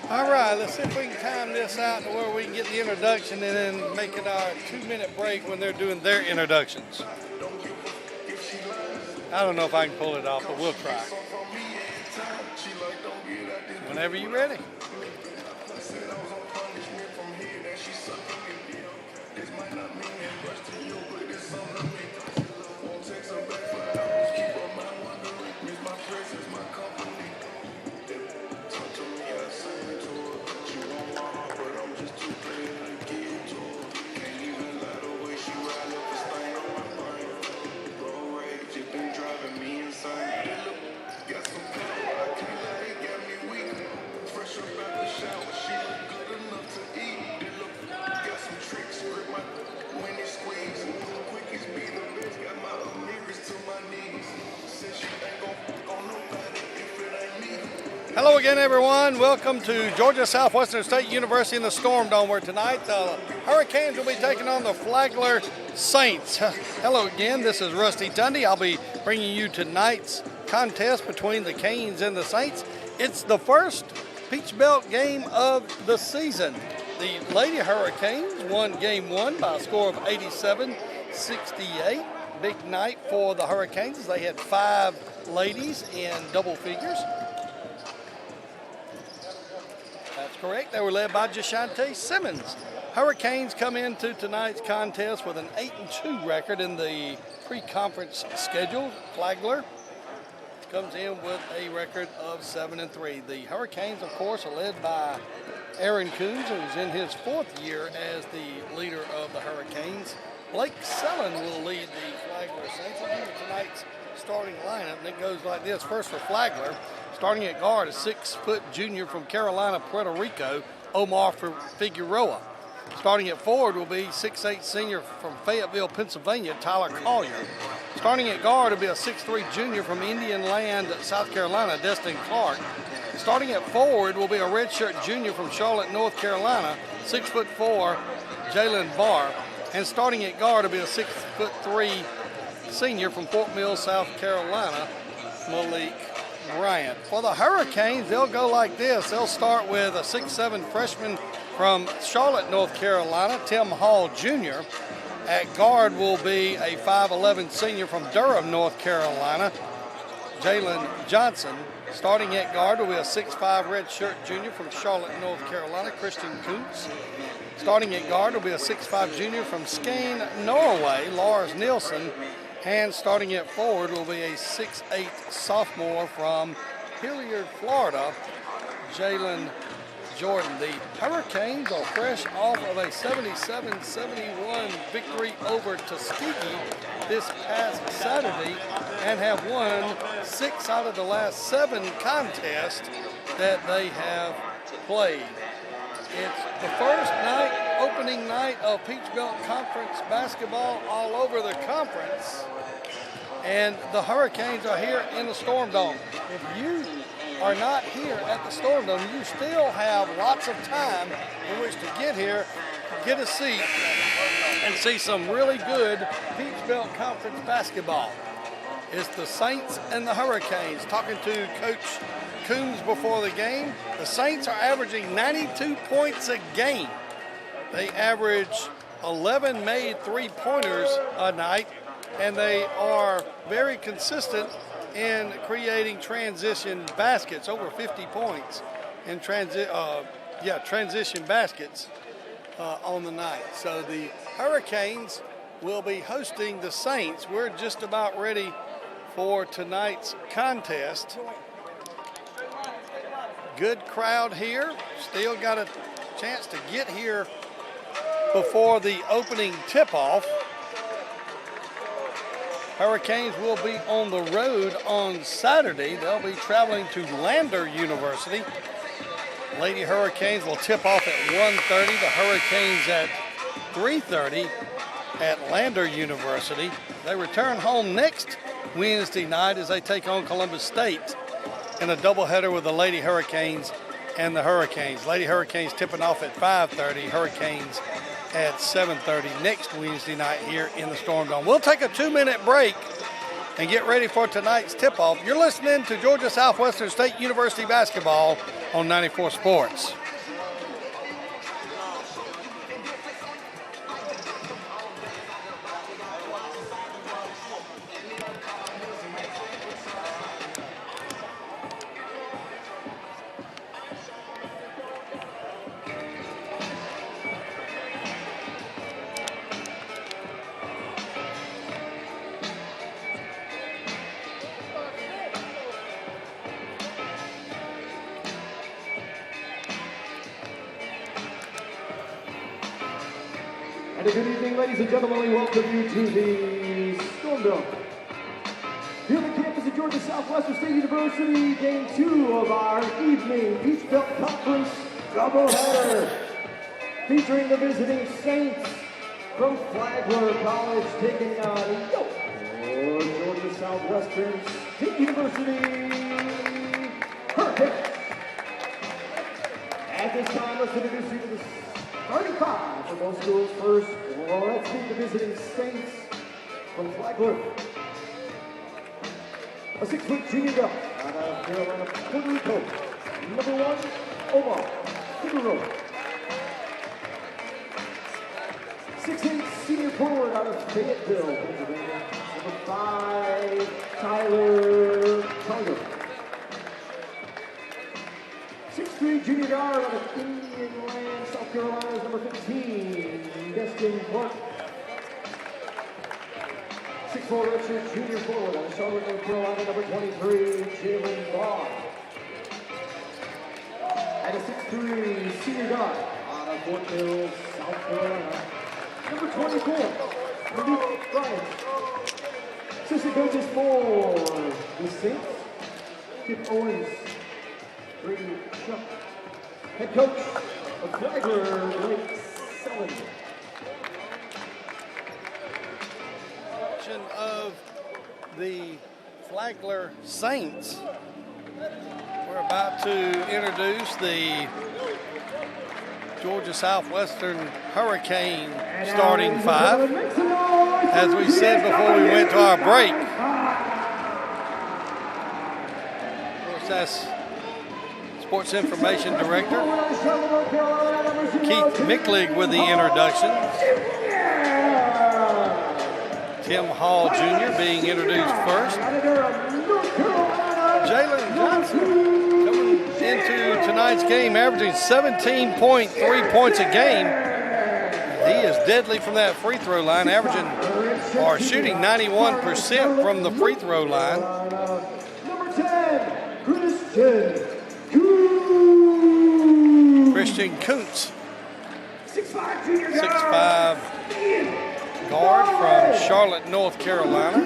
All right, let's see if we can time this out to where we can get the introduction and then make it our 2-minute break when they're doing their introductions. I don't know if I can pull it off, but we'll try. Whenever you're ready. Hello again, everyone. Welcome to Georgia Southwestern State University in the Storm Dome, where tonight the Hurricanes will be taking on the Flagler Saints. Hello again. This is Rusty Tundy. I'll be bringing you tonight's contest between the Canes and the Saints. It's the first Peach Belt game of the season. The Lady Hurricanes won Game 1 by a score of 87-68. Big night for the Hurricanes. They had 5 ladies in double figures. That's correct. They were led by Jashante Simmons. Hurricanes come into tonight's contest with an 8-2 record in the pre-conference schedule. Flagler comes in with a record of 7-3. The Hurricanes, of course, are led by Aaron Coons, who's in his 4th year as the leader of the Hurricanes. Blake Sellen will lead the Flagler Saints. I'll give you tonight's starting lineup, and it goes like this. First for Flagler, starting at guard, a 6-foot junior from Carolina, Puerto Rico, Omar Figueroa. Starting at forward will be 6'8" senior from Fayetteville, Pennsylvania, Tyler Collier. Starting at guard will be a 6'3" junior from Indian Land, South Carolina, Destin Clark. Starting at forward will be a redshirt junior from Charlotte, North Carolina, 6'4", Jalen Barr. And starting at guard will be a 6'3" senior from Fort Mill, South Carolina, Malik Bryant. For the Hurricanes, they'll go like this. They'll start with a 6'7" freshman from Charlotte, North Carolina, Tim Hall Jr. At guard will be a 5'11" senior from Durham, North Carolina, Jalen Johnson. Starting at guard will be a 6'5" redshirt junior from Charlotte, North Carolina, Christian Kuntz. Starting at guard will be a 6'5" junior from Skane, Norway, Lars Nielsen. And starting at forward will be a 6'8" sophomore from Hilliard, Florida, Jalen Jordan. The Hurricanes are fresh off of a 77-71 victory over Tuskegee this past Saturday and have won 6 out of the last 7 contests that they have played. It's the first night, opening night of Peach Belt Conference basketball all over the conference. And the Hurricanes are here in the Storm Dome. If you are not here at the Storm Dome, you still have lots of time in which to get here, get a seat, and see some really good Peach Belt Conference basketball. It's the Saints and the Hurricanes. Talking to Coach Coombs before the game, the Saints are averaging 92 points a game. They average 11 made three-pointers a night, and they are very consistent in creating transition baskets, over 50 points in transition baskets on the night. So the Hurricanes will be hosting the Saints. We're just about ready for tonight's contest. Good crowd here. Still got a chance to get here before the opening tip-off. Hurricanes will be on the road on Saturday. They'll be traveling to Lander University. Lady Hurricanes will tip off at 1:30. The Hurricanes at 3:30 at Lander University. They return home next Wednesday night as they take on Columbus State in a doubleheader with the Lady Hurricanes and the Hurricanes. Lady Hurricanes tipping off at 5:30. Hurricanes at 7:30 next Wednesday night here in the Storm Dome. We'll take a 2-minute break and get ready for tonight's tip-off. You're listening to Georgia Southwestern State University basketball on 94 Sports. And a good evening, ladies and gentlemen. We welcome you to the Storm Dome. Here on the campus of Georgia Southwestern State University, game 2 of our evening Peach Belt Conference doubleheader, featuring the visiting Saints from Flagler College, taking on Georgia Southwestern State University Hurricanes. At this time, let's introduce you to the starting five for both schools. First, let's meet the visiting Saints from Flagler. A 6-foot junior guard out of Carolina, Puerto Rico. Number 1, Omar Figueroa. 6'8" senior forward out of Fayetteville, Pennsylvania. Number 5, Tyler Flagler. 6'3" junior guard out of Indian Land, South Carolina, is number 15, Destin Clark. 6'4" redshirt junior forward out of Charlotte, North Carolina, number 23, Jalen Bond. And a 6'3" senior guard out of Fort Mill, South Carolina, number 24, Malik Bryant. Assistant coaches for the Saints, Kip Owens, Brady Shuck. Head coach of Flagler, Blake Sullivan. Of the Flagler Saints. We're about to introduce the Georgia Southwestern Hurricane starting five. As we said before we went to our break, of course, that's Sports Information Director Keith Micklig with the introductions. Tim Hall Jr. being introduced first. Jalen Johnson coming into tonight's game averaging 17.3 points a game. He is deadly from that free throw line, averaging or shooting 91% from the free throw line. Number 10, Christian Kuntz. 6'5" junior 6'5" guard from Charlotte, North Carolina.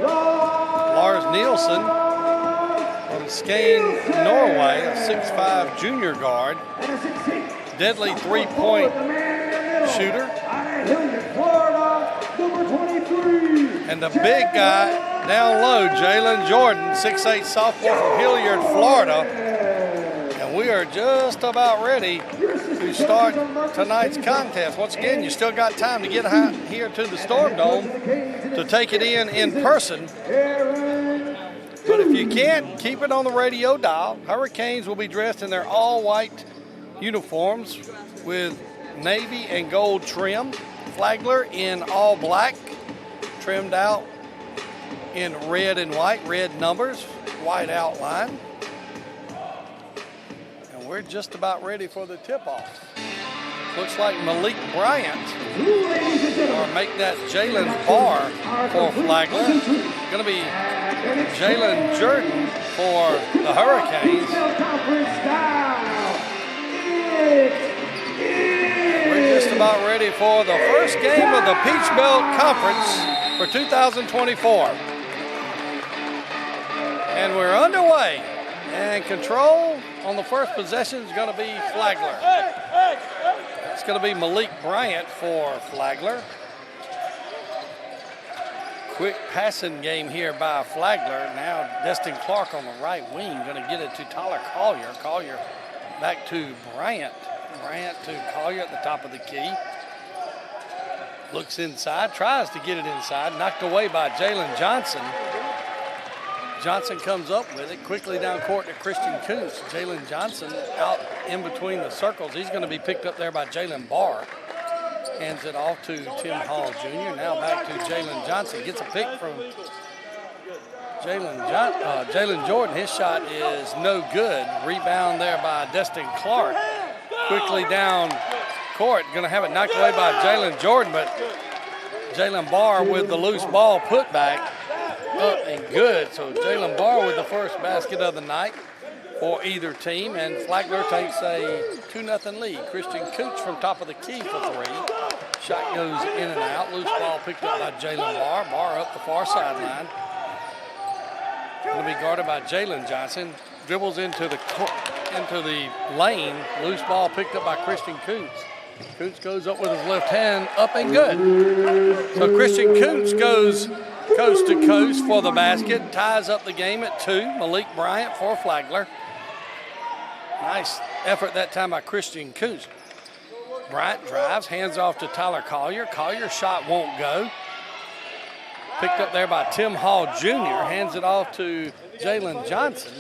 Lars Nielsen from Skane, Norway, a 6'5" junior guard. Deadly three-point shooter. And the big guy Down low, Jalen Jordan, 6'8" sophomore from Hilliard, Florida. And we are just about ready to start tonight's contest. Once again, you still got time to get here to the Storm Dome to take it in person. But if you can't, keep it on the radio dial. Hurricanes will be dressed in their all-white uniforms with navy and gold trim. Flagler in all black, trimmed out in red and white, red numbers, white outline. And we're just about ready for the tip-off. Looks like Malik Bryant or make that Jalen Barr for Flagler. Going to be Jalen Jordan for the Hurricanes. We're just about ready for the first game of the Peach Belt Conference for 2024. And we're underway. And control on the first possession is going to be Flagler. It's going to be Malik Bryant for Flagler. Quick passing game here by Flagler. Now Destin Clark on the right wing, going to get it to Tyler Collier. Collier back to Bryant. Bryant to Collier at the top of the key. Looks inside, tries to get it inside. Knocked away by Jalen Johnson. Johnson comes up with it quickly down court to Christian Kuntz. Jalen Johnson out in between the circles. He's going to be picked up there by Jalen Barr. Hands it off to Tim Hall Jr. Now back to Jalen Johnson. Gets a pick from Jalen Jordan. His shot is no good. Rebound there by Destin Clark. Quickly down court. Going to have it knocked away by Jalen Jordan, but Jalen Barr with the loose ball put back. Up and good. So Jalen Barr with the first basket of the night for either team, and Flagler takes a 2-0 lead. Christian Kuntz from top of the key for three. Shot goes in and out. Loose ball picked up by Jalen Barr. Barr up the far sideline. Going to be guarded by Jalen Johnson. Dribbles into the lane. Loose ball picked up by Christian Kuntz. Kuntz goes up with his left hand, up and good. So Christian Kuntz goes coast to coast for the basket, ties up the game at 2. Malik Bryant for Flagler. Nice effort that time by Christian Kuntz. Bryant drives, hands off to Tyler Collier. Collier's shot won't go. Picked up there by Tim Hall Jr. Hands it off to Jalen Johnson.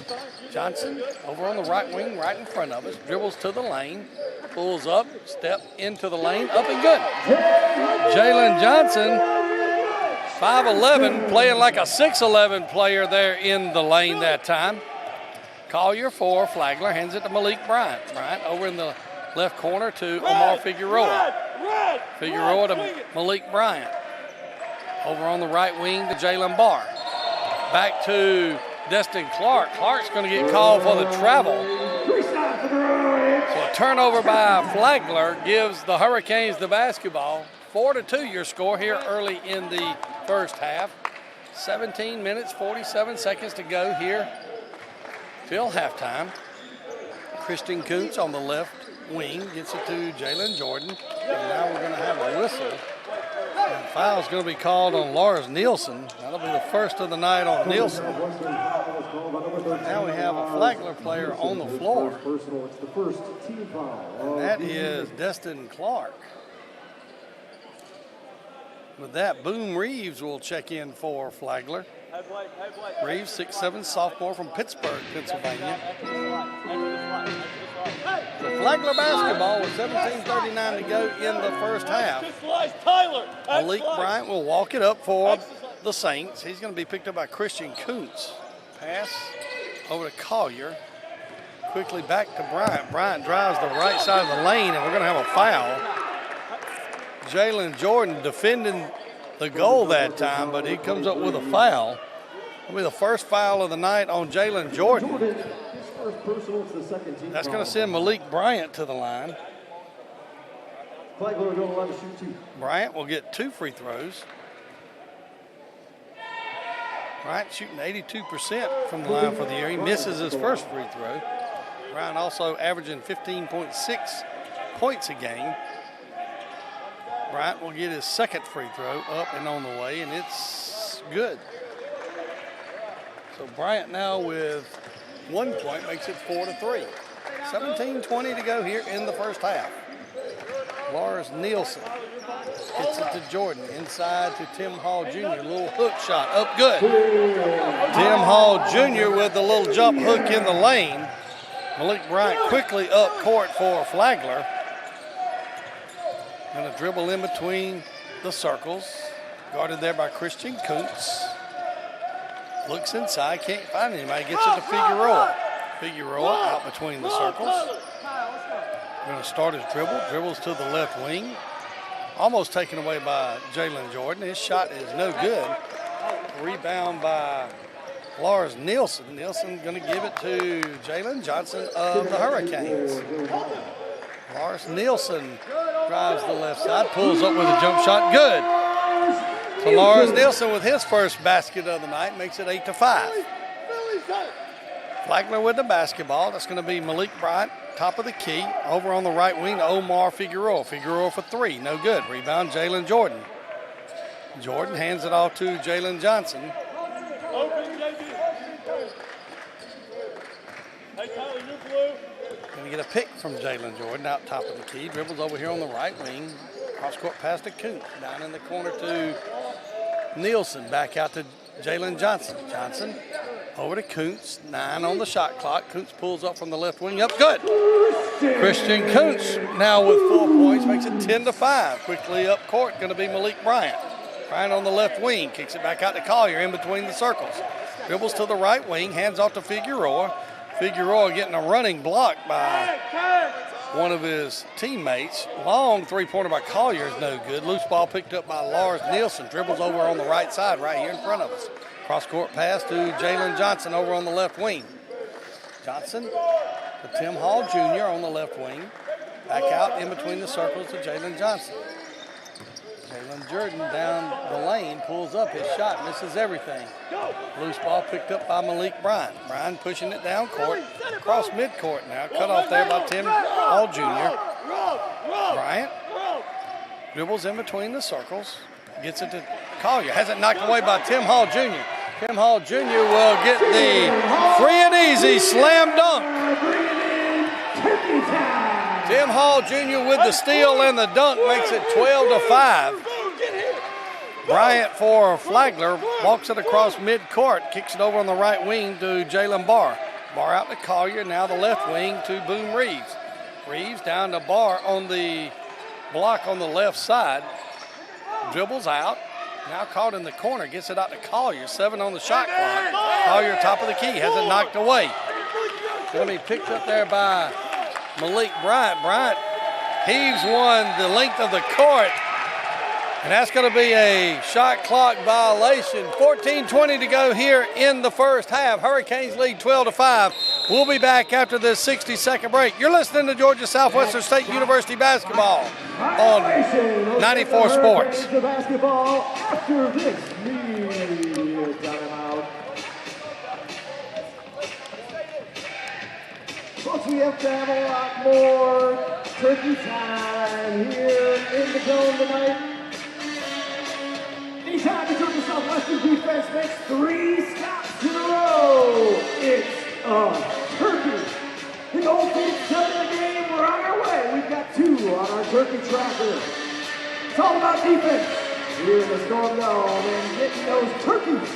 Johnson over on the right wing, right in front of us. Dribbles to the lane, pulls up, step into the lane, up and good. Jalen Johnson, 5'11", playing like a 6'11" player there in the lane that time. Collier for Flagler, hands it to Malik Bryant. Bryant over in the left corner to Omar Figueroa. Figueroa to Malik Bryant. Over on the right wing to Jalen Barr. Back to Destin Clark. Clark's going to get called for the travel. So a turnover by Flagler gives the Hurricanes the basketball. 4-2 your score here early in the first half. 17 minutes, 47 seconds to go here till halftime. Christian Kuntz on the left wing gets it to Jalen Jordan. And now we're going to have a whistle. And foul's going to be called on Lars Nielsen. That'll be the first of the night on Nielsen. Now we have a Flagler player on the floor. And that is Destin Clark. With that, Boone Reeves will check in for Flagler. Reeves, 6'7", sophomore from Pittsburgh, Pennsylvania. So Flagler basketball with 17:39 to go in the first half. Malik Bryant will walk it up for the Saints. He's going to be picked up by Christian Kuntz. Pass over to Collier. Quickly back to Bryant. Bryant drives the right side of the lane, and we're going to have a foul. Jalen Jordan defending the goal that time, but he comes up with a foul. It'll be the first foul of the night on Jalen Jordan. That's going to send Malik Bryant to the line. Bryant will get 2 free throws. Bryant shooting 82% from the line for the year. He misses his first free throw. Bryant also averaging 15.6 points a game. Bryant will get his second free throw up and on the way, and it's good. So Bryant now with 1 point makes it 4-3. 17:20 to go here in the first half. Lars Nielsen gets it to Jordan, inside to Tim Hall Jr. A little hook shot, up good. Tim Hall Jr. with the little jump hook in the lane. Malik Bryant quickly up court for Flagler. Gonna dribble in between the circles. Guarded there by Christian Kuntz. Looks inside, can't find anybody, gets it to Figueroa. Figueroa out between the circles. Gonna start his dribble, dribbles to the left wing. Almost taken away by Jalen Jordan. His shot is no good. Rebound by Lars Nielsen. Nielsen gonna give it to Jalen Johnson of the Hurricanes. Lars Nielsen drives the left side, pulls up with a jump shot, good. So Lars Nielsen with his first basket of the night makes it 8-5. Flagler with the basketball. That's gonna be Malik Bryant, top of the key. Over on the right wing to Omar Figueroa. Figueroa for three, no good. Rebound Jalen Jordan. Jordan hands it off to Jalen Johnson. Gonna get a pick from Jalen Jordan out top of the key. Dribbles over here on the right wing. Cross court pass to Kuntz. Down in the corner to Nielsen. Back out to Jalen Johnson. Johnson over to Kuntz. 9 on the shot clock. Kuntz pulls up from the left wing. Up good. Christian Kuntz now with 4 points. Makes it 10-5. Quickly up court. Going to be Malik Bryant. Bryant on the left wing. Kicks it back out to Collier in between the circles. Dribbles to the right wing. Hands off to Figueroa. Figueroa getting a running block by one of his teammates. Long three-pointer by Collier is no good. Loose ball picked up by Lars Nielsen. Dribbles over on the right side right here in front of us. Cross-court pass to Jalen Johnson over on the left wing. Johnson to Tim Hall Jr. on the left wing. Back out in between the circles to Jalen Johnson. Jalen Jordan down the lane, pulls up his shot, misses everything. Loose ball picked up by Malik Bryant. Bryant pushing it down court, across midcourt now. Cut off there by Tim Hall Jr. Bryant dribbles in between the circles, gets it to Collier. Has it knocked away by Tim Hall Jr. Tim Hall Jr. will get the free and easy slam dunk. Tim Hall Jr. with the steal and the dunk makes it 12-5. Bryant for Flagler walks it across midcourt, kicks it over on the right wing to Jalen Barr. Barr out to Collier, now the left wing to Boom Reeves. Reeves down to Barr on the block on the left side. Dribbles out, now caught in the corner, gets it out to Collier. 7 on the shot clock. Collier top of the key, has it knocked away. Going to be picked up there by Malik Bryant. Bryant heaves one the length of the court, and that's going to be a shot clock violation. 14:20 to go here in the first half. Hurricanes lead 12-5. We'll be back after this 60-second break. You're listening to Georgia Southwestern State University basketball on 94 Sports. Basketball after this media timeout. Folks, we have to have a lot more turkey time here in the zone tonight. Anytime the Georgia Southwestern defense makes 3 stops in a row, it's a turkey. The goal takes 7 in the game. We're on our way. We've got 2 on our turkey tracker. It's all about defense here in the Storm Dome and getting those turkeys.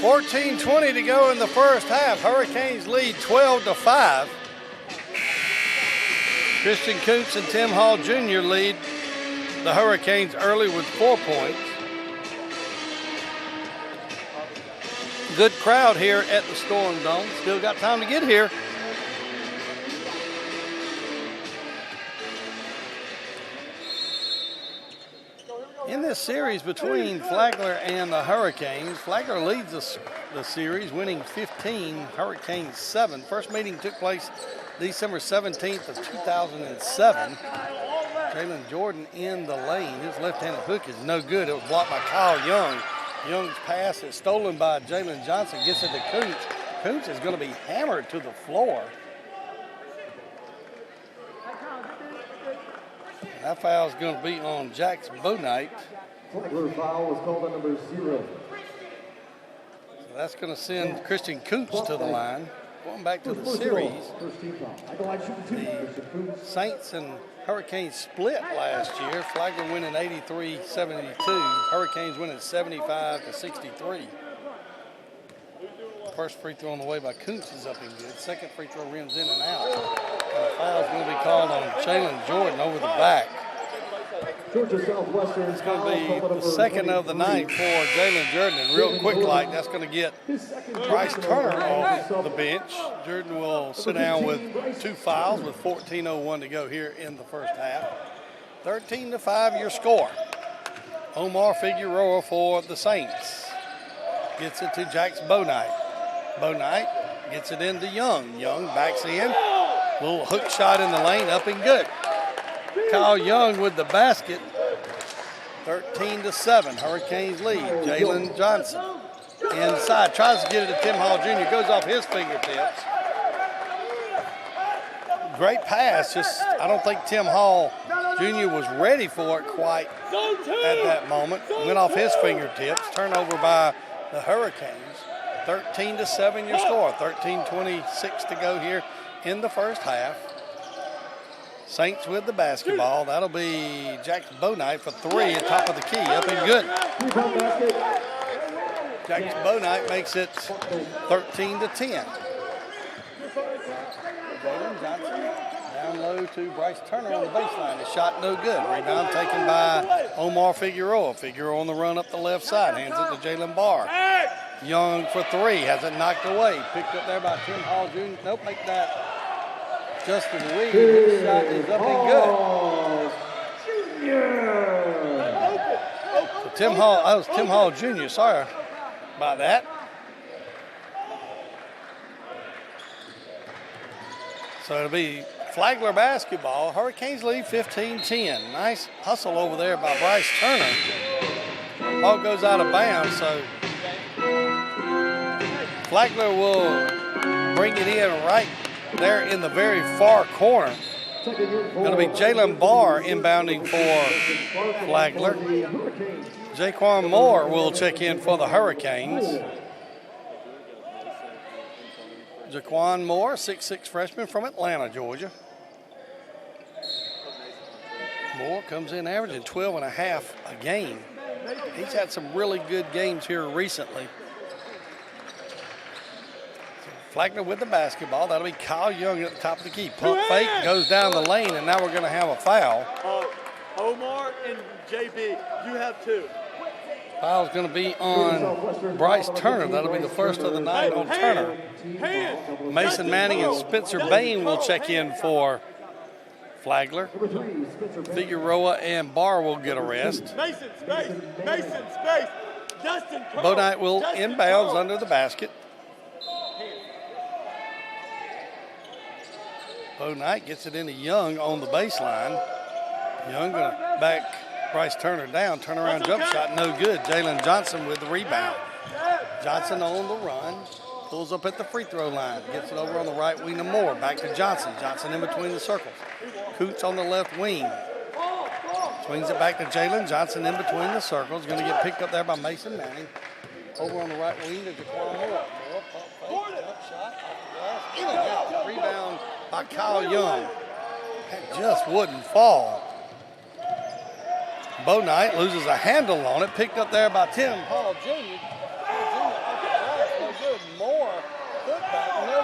$14:20 to go in the first half. Hurricanes lead 12-5. Christian Kuntz and Tim Hall Jr. lead the Hurricanes early with 4 points. Good crowd here at the Storm Dome. Still got time to get here. In this series between Flagler and the Hurricanes, Flagler leads the series, winning 15, Hurricanes 7. First meeting took place December 17th of 2007. Jalen Jordan in the lane. His left-handed hook is no good. It was blocked by Kyle Young. Young's pass is stolen by Jalen Johnson. Gets it to Kuntz. Kuntz is going to be hammered to the floor. That foul is going to be on Jax Bonight. Flagler foul was called on number 0. So that's going to send Christian Kuntz to the line. Going back to the series, the Saints and Hurricanes split last year. Flagler winning 83-72. Hurricanes winning 75-63. First free throw on the way by Kuntz is up and good. Second free throw rims in and out. And the foul is going to be called on Jalen Jordan over the back. It's going to be the second of the night for Jalen Jordan. And real quick like, that's going to get Bryce Turner off the bench. Jordan will sit down with 2 fouls with 14:01 to go here in the first half. 13-5 your score. Omar Figueroa for the Saints. Gets it to Jax Bonight. Bonight gets it into Young. Young backs in. Little hook shot in the lane, up and good. Kyle Young with the basket. 13-7. Hurricanes lead. Jalen Johnson inside. Tries to get it to Tim Hall Jr. Goes off his fingertips. Great pass. Just I don't think Tim Hall Jr. was ready for it quite at that moment. Went off his fingertips. Turnover by the Hurricanes. 13-7 your score. 13:26 to go here in the first half. Saints with the basketball. That'll be Jax Bonight for 3 at top of the key. Up and good. Jax Bonight makes it 13-10. Jalen Johnson down low to Bryce Turner on the baseline. The shot no good. Rebound taken by Omar Figueroa. Figueroa on the run up the left side. Hands it to Jalen Barr. Young for 3. Has it knocked away. Picked up there by Tim Hall Jr. Nope, make that Justin Reed. His shot is up and good. So Tim Hall, that was Tim Hall Jr. Sorry about that. So it'll be Flagler basketball. Hurricanes lead 15-10. Nice hustle over there by Bryce Turner. Ball goes out of bounds, so Flagler will bring it in right there in the very far corner. Going to be Jalen Barr inbounding for Flagler. Jaquan Moore will check in for the Hurricanes. Jaquan Moore, 6'6" freshman from Atlanta, Georgia. Moore comes in averaging 12.5 a game. He's had some really good games here recently. Flagler with the basketball. That'll be Kyle Young at the top of the key. Pump fake, goes down the lane, and now we're going to have a foul. Omar and JB, you have 2. Foul's going to be on Bryce Turner. That'll be the first of the night on Turner. Mason Manning and Spencer Bain will check in for Flagler. Figueroa and Barr will get a rest. Mason, space. Justin Cole. Bonight will inbounds under the basket. Bonight gets it into Young on the baseline. Young going to back Bryce Turner down. Turnaround jump shot, no good. Jalen Johnson with the rebound. Johnson on the run. Pulls up at the free throw line. Gets it over on the right wing to Moore. Back to Johnson. Johnson in between the circles. Coots on the left wing. Swings it back to Jalen Johnson in between the circles. Going to get picked up there by Mason Manning. Over on the right wing to Jaquan Moore. Moore pump fake, jump shot, off the glass, in and out. Rebound by Kyle Young. That just wouldn't fall. Bonight loses a handle on it. Picked up there by Tim Hall Jr. No good. Moore, putback, no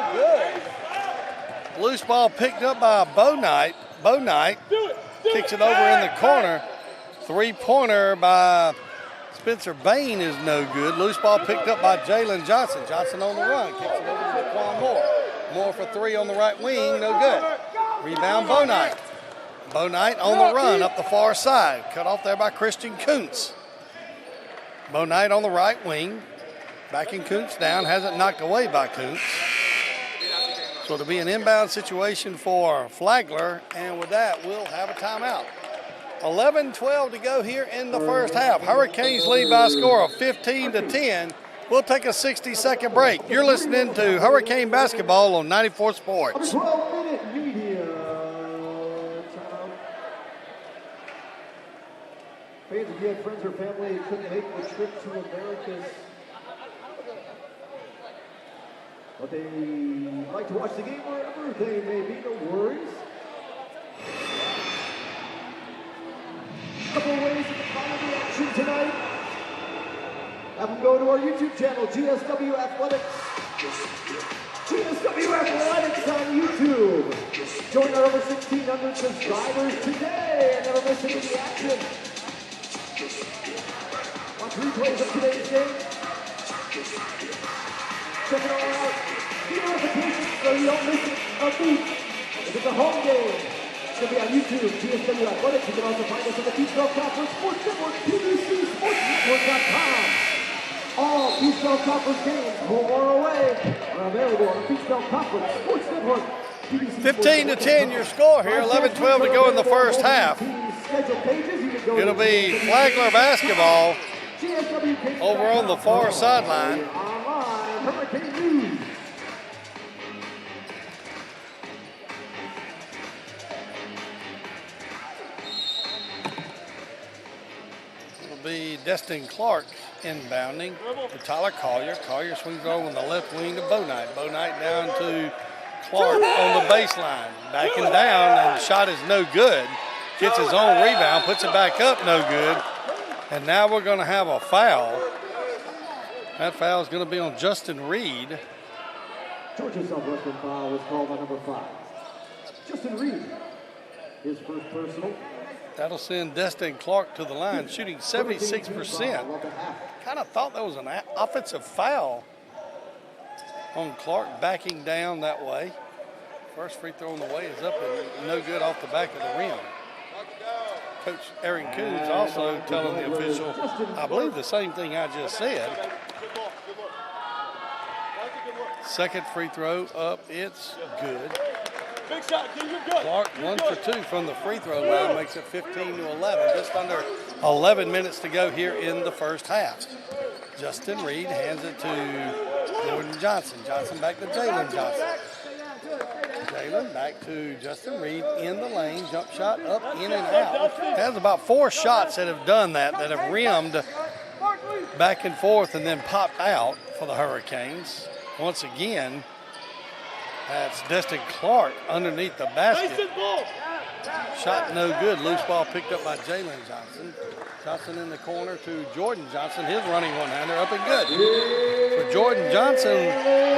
good. Loose ball picked up by Bonight. Bonight kicks it over in the corner. 3-pointer by Spencer Bain is no good. Loose ball picked up by Jalen Johnson. Johnson on the run. Kicks it over to Jaquan Moore. Moore for 3 on the right wing. No good. Rebound Bonight. Bonight on the run up the far side. Cut off there by Christian Kuntz. Bonight on the right wing. Backing Kuntz down, has it knocked away by Kuntz. So it'll be an inbound situation for Flagler, and with that, we'll have a timeout. 11-12 to go here in the first half. Hurricanes lead by a score of 15-10. We'll take a 60-second break. You're listening to Hurricane Basketball on 94 Sports. 12-minute media timeout. Fans, if you had friends or family who couldn't make the trip to Americus, but they like to watch the game wherever they may be, no worries. A couple ways to follow the action tonight. Have them go to our YouTube channel, GSW Athletics. GSW Athletics on YouTube. Join our over 1,600 subscribers today and never miss any of the action. Watch replays of today's game. Check it all out. Be notifications so you don't miss a beat. If it's a home game, it's going to be on YouTube, GSW Athletics. You can also find us on the Peach Belt Conference Sports Network, PBCSportsNetwork.com. All Peach Belt Conference games, home or away, are available on the Peach Belt Conference Sports Network. 15-10 your score here, 11-12 to go in the first half. It'll be Flagler basketball over on the far sideline. It'll be Destin Clark inbounding to Tyler Collier. Collier swings over on the left wing to Bonight. Bonight down to Clark on the baseline. Backing down, and the shot is no good. Gets his own rebound, puts it back up, no good. And now we're going to have a foul. That foul is going to be on Justin Reed. Georgia Southwestern foul was called on number 5. Justin Reed, his first personal. That'll send Destin Clark to the line, shooting 76%. Kind of thought that was an offensive foul on Clark backing down that way. First free throw on the way is up and no good off the back of the rim. Coach Aaron Coons also telling the official, I believe the same thing I just said. Second free throw up, it's good. Clark 1 for 2 from the free throw line, makes it 15-11. Just under 11 minutes to go here in the first half. Justin Reed hands it to Jordan Johnson. Johnson back to Jalen Johnson. Jalen back to Justin Reed in the lane. Jump shot up, in and out. Has about 4 shots that have done that have rimmed back and forth and then popped out for the Hurricanes. Once again, that's Destin Clark underneath the basket. Shot no good. Loose ball picked up by Jalen Johnson. Johnson in the corner to Jordan Johnson. His running one-hander up and good. For Jordan Johnson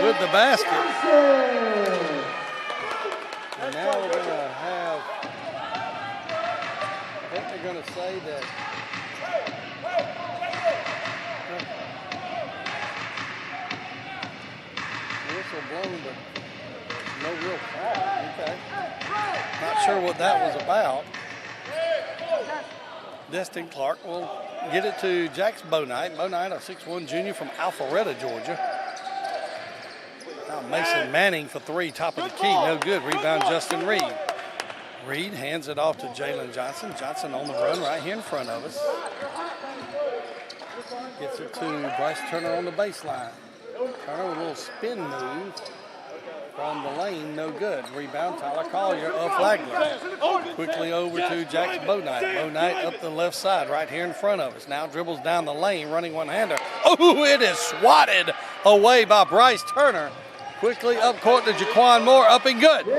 with the basket. And now we're going to have, I think they're going to say that whistle blown, but no real call. Okay. Not sure what that was about. Destin Clark will get it to Jax Bonight. Bonight, a 6'1 junior from Alpharetta, Georgia. Now Mason Manning for 3, top of the key, no good. Rebound Justin Reed. Reed hands it off to Jalen Johnson. Johnson on the run right here in front of us. Gets it to Bryce Turner on the baseline. Turner with a little spin move from the lane, no good. Rebound Tyler Collier of Flagler. Quickly over to Jax Bonight. Bonight up the left side right here in front of us. Now dribbles down the lane, running one-hander. Oh, it is swatted away by Bryce Turner. Quickly up court to Jaquan Moore, up and good. So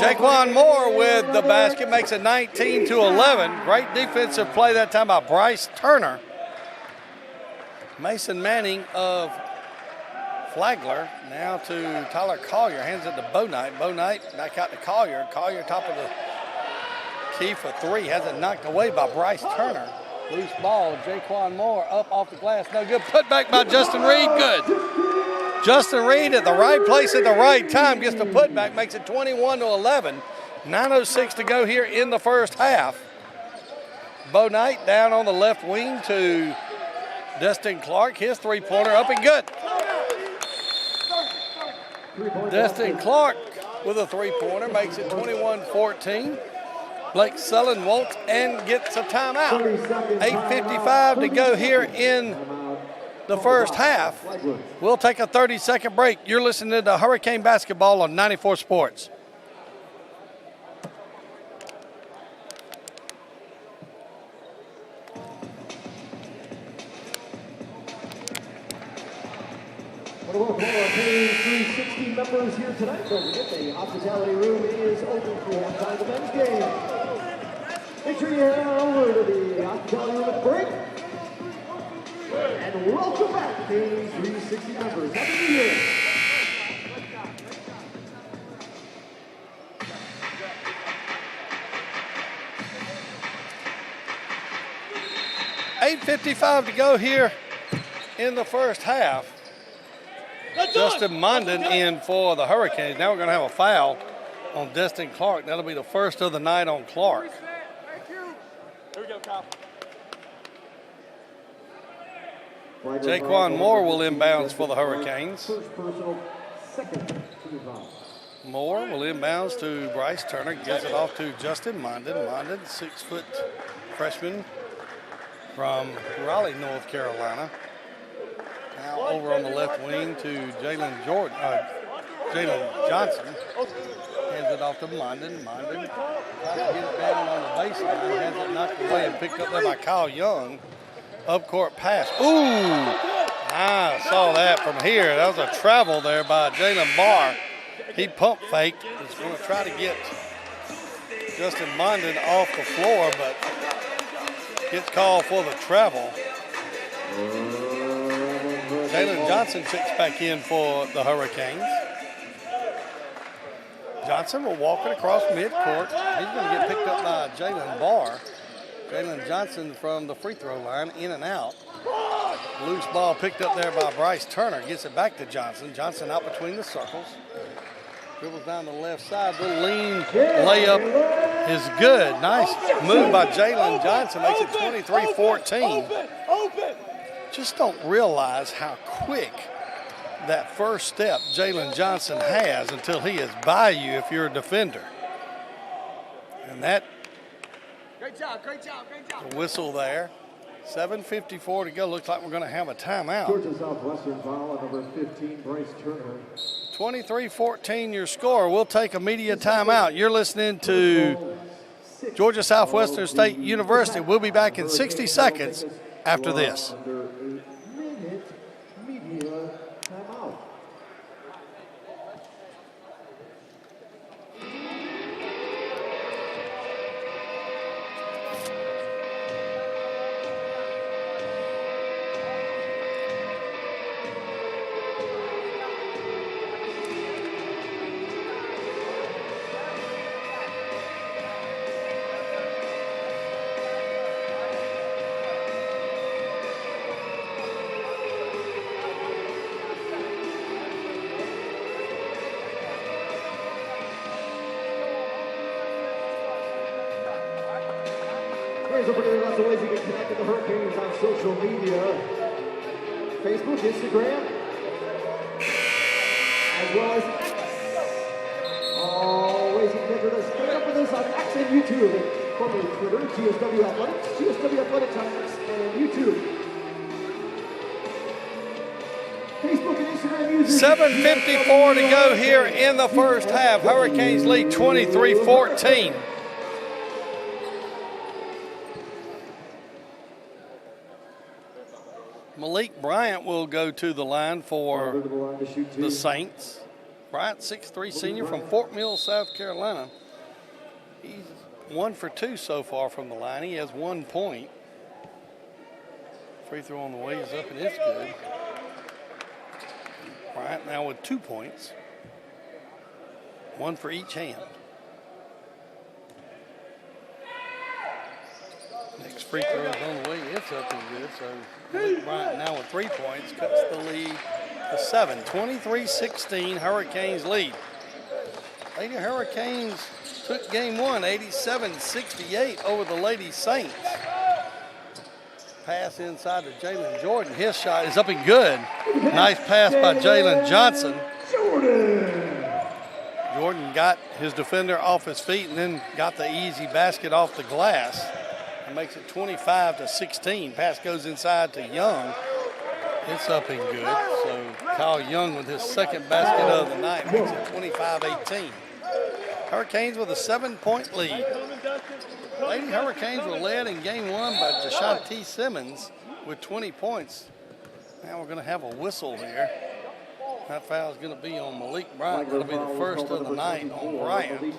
Jaquan Moore with the basket makes it 19-11. Great defensive play that time by Bryce Turner. Mason Manning of Flagler now to Tyler Collier, hands it to Bonight. Bonight back out to Collier. Collier top of the key for 3, has it knocked away by Bryce Turner. Loose ball, Jaquan Moore up off the glass, no good. Put back by Justin Reed, good. Justin Reed at the right place at the right time gets the putback, makes it 21-11. 9:06 to go here in the first half. Bonight down on the left wing to Destin Clark, his three-pointer up and good. Destin Clark with a three-pointer makes it 21-14. Blake Sullen wants and gets a timeout. 8:55 to go here in the first half. We'll take a 30-second break. You're listening to Hurricane Basketball on 94 Sports. I want to welcome all our Payne 360 members here tonight. Don't forget, the hospitality room is open for halftime of the men's game. Make sure you head on over to the hospitality room at the break. And welcome back, Payne 360 members. Happy New Year. $8:55 to go here in the first half. Justin Mondon in for the Hurricanes. Now we're going to have a foul on Destin Clark. That'll be the first of the night on Clark. Here we go, Kyle. Jaquan Moore will inbounds for the Hurricanes. First personal, second team foul. Moore will inbounds to Bryce Turner. Gives it off to Justin Mondon. Mondon, 6-foot freshman from Raleigh, North Carolina. Now over on the left wing to Jalen Johnson. Hands it off to Mondon. Mondon tries to get it down on the baseline. Has it knocked away and picked up there by Kyle Young. Up-court pass. Ooh! I saw that from here. That was a travel there by Jalen Barr. He pump faked. He's going to try to get Justin Mondon off the floor, but gets called for the travel. Jalen Johnson checks back in for the Hurricanes. Johnson will walk it across midcourt. He's going to get picked up by Jalen Barr. Jalen Johnson from the free throw line, in and out. Loose ball picked up there by Bryce Turner. Gets it back to Johnson. Johnson out between the circles. Dribbles down the left side. Little lean layup is good. Nice move by Jalen Johnson. Makes it 23-14. Just don't realize how quick that first step Jalen Johnson has until he is by you if you're a defender. And that Great job. the whistle there. 7:54 to go. Looks like we're going to have a timeout. Georgia Southwestern foul on number 15, Bryce Turner. 23-14 your score. We'll take a media timeout. You're listening to Georgia Southwestern State University. We'll be back in 60 seconds after this. Under 8-minute media timeout. Don't forget, there's lots of ways you can connect with the Hurricanes on social media. Facebook, Instagram, as well as X. Always you can connect with us. Connect up with us on X and YouTube. And formerly Twitter, GSW Athletics, GSW Athletics on X and YouTube. Facebook and Instagram users. 7:54 to go here in the first half. Hurricanes lead 23-14. Malik Bryant will go to the line for the Saints. Bryant, 6'3" senior from Fort Mill, South Carolina. He's 1 for 2 so far from the line. He has 1 point. Free throw on the way is up and it's good. Bryant now with 2 points. 1 for each hand. Next free throw is on the way. It's up and good. So Malik Bryant now with 3 points cuts the lead to 7. 23-16, Hurricanes lead. Lady Hurricanes took game 1, 87-68 over the Lady Saints. pass inside to Jalen Jordan. His shot is up and good. Nice pass by Jalen Johnson. Jordan got his defender off his feet and then got the easy basket off the glass. It makes it 25-16. Pass goes inside to Young. It's up and good. So Kyle Young with his second basket of the night makes it 25-18. Hurricanes with a 7-point lead. Lady Hurricanes were led in game one by Deshaunte Simmons with 20 points. Now we're going to have a whistle here. That foul is going to be on Malik Bryant. That'll be the first of the night on Bryant.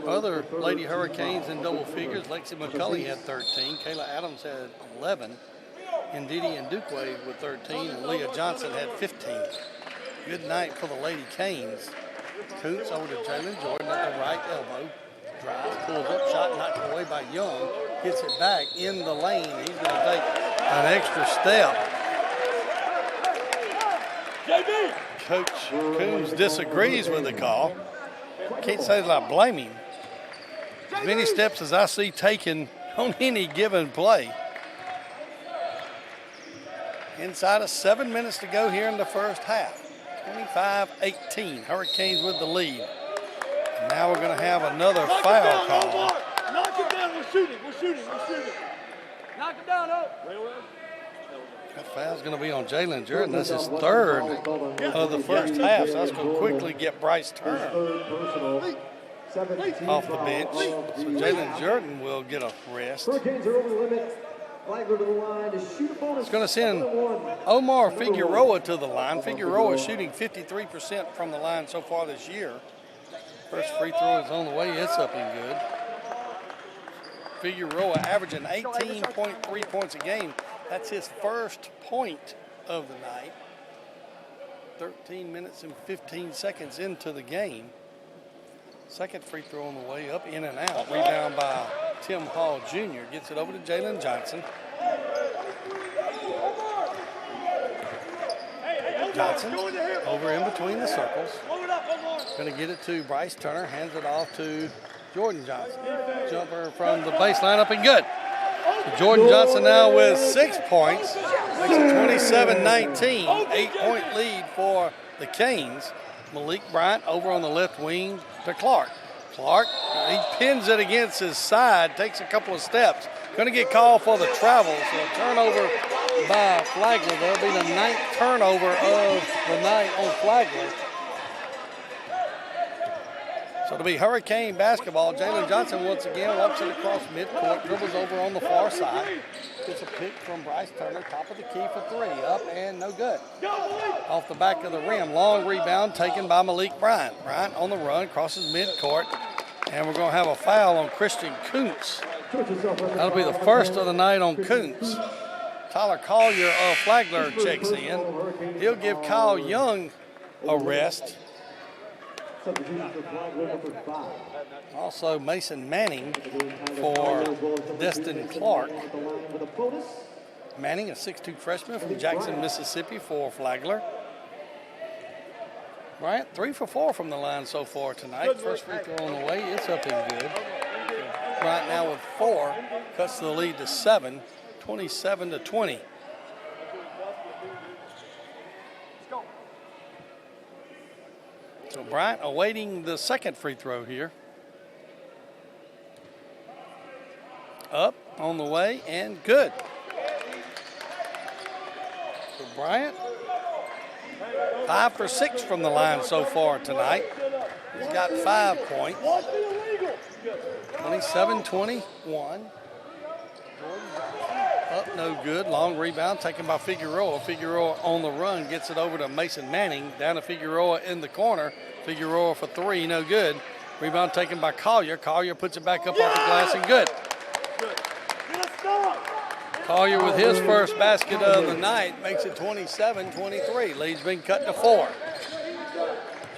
Other Lady Hurricanes in double figures. Lexi McCulley had 13. Kayla Adams had 11. Ndidi and Dukeway with 13. And Leah Johnson had 15. Good night for the Lady Canes. Coots over to Jalen Jordan at the right elbow. Drives, pulls up, shot knocked away by Young. Gets it back in the lane. He's going to take an extra step. Coach Coombs disagrees with the call. Can't say that I blame him. As many steps as I see taken on any given play. Inside of 7 minutes to go here in the first half. 25-18, Hurricanes with the lead. And now we're going to have another foul call. Knock it down, we're shooting. Knock it down, up. That foul's going to be on Jalen Jordan. That's his third of the first half. So that's going to quickly get Bryce Turner off the bench. So Jalen Jordan will get a rest. Hurricanes are over the limit. Flagler to the line to shoot a bonus. It's going to send Omar Figueroa to the line. Figueroa is shooting 53% from the line so far this year. First free throw is on the way. It's up and good. Figueroa averaging 18.3 points a game. That's his first point of the night. 13 minutes and 15 seconds into the game. Second free throw on the way, up, in and out. Rebound by Tim Hall Jr. Gets it over to Jalen Johnson. Johnson over in between the circles. Going to get it to Bryce Turner. Hands it off to Jordan Johnson. Jumper from the baseline, up and good. Jordan Johnson now with 6 points. Makes it 27-19. 8-point lead for the Canes. Malik Bryant over on the left wing to Clark. Clark, he pins it against his side, takes a couple of steps. Going to get called for the travel. So a turnover by Flagler. That'll be the 9th turnover of the night on Flagler. So it'll be Hurricane basketball. Jalen Johnson once again walks it across midcourt, dribbles over on the far side. Gets a pick from Bryce Turner, top of the key for three. Up and no good. Off the back of the rim. Long rebound taken by Malik Bryant. Bryant on the run, crosses midcourt. And we're going to have a foul on Christian Kuntz. That'll be the first of the night on Kuntz. Tyler Collier of Flagler checks in. He'll give Kyle Young a rest. Also Mason Manning for Destin Clark. Manning, a 6'2 freshman from Jackson, Mississippi for Flagler. Bryant, 3 for 4 from the line so far tonight. First free throw on the way, it's up and good. Bryant now with 4, cuts the lead to 7, 27-20. So Bryant awaiting the second free throw here. Up, on the way, and good. So Bryant, 5 for 6 from the line so far tonight. He's got 5 points. 27-21. Up, no good. Long rebound taken by Figueroa. Figueroa on the run, gets it over to Mason Manning. Down to Figueroa in the corner. Figueroa for 3, no good. Rebound taken by Collier. Collier puts it back up off the glass and good. Collier with his first basket of the night makes it 27-23. Lead's been cut to 4.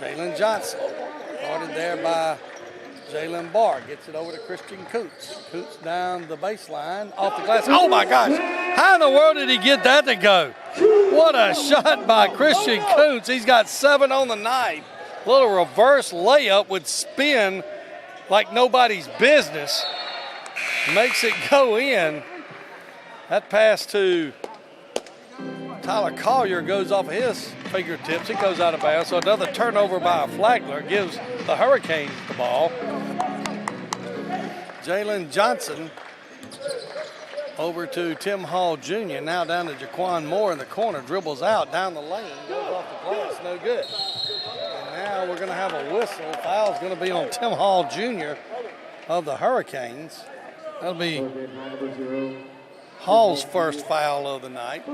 Jalen Johnson, guarded there by Jalen Barr, gets it over to Christian Kuntz. Kuntz down the baseline, off the glass. Oh my gosh, how in the world did he get that to go? What a shot by Christian Kuntz. He's got 7 on the night. Little reverse layup with spin like nobody's business. Makes it go in. That pass to Tyler Collier goes off of his fingertips. It goes out of bounds. So another turnover by Flagler gives the Hurricanes the ball. Jalen Johnson over to Tim Hall Jr. Now down to Jaquan Moore in the corner. Dribbles out down the lane. Goes off the glass. No good. And now we're going to have a whistle. Foul's going to be on Tim Hall Jr. of the Hurricanes. That'll be Hall's first foul of the night.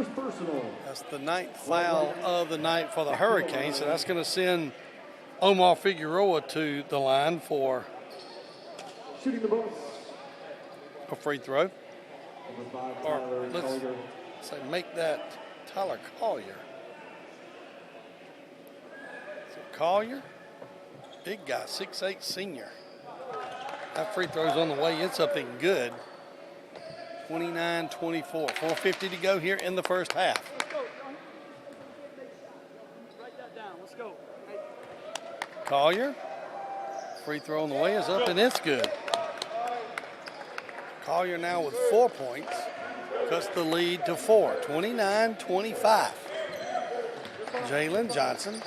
That's the ninth foul of the night for the Hurricanes. So that's going to send Omar Figueroa to the line for a free throw. Or let's say make that Tyler Collier. So Collier, big guy, 6'8" senior. That free throw's on the way. It's up and good. 29-24. 4:50 to go here in the first half. Write that down. Let's go. Collier, free throw on the way is up and it's good. Collier now with 4 points, cuts the lead to 4, 29-25. Jalen Johnson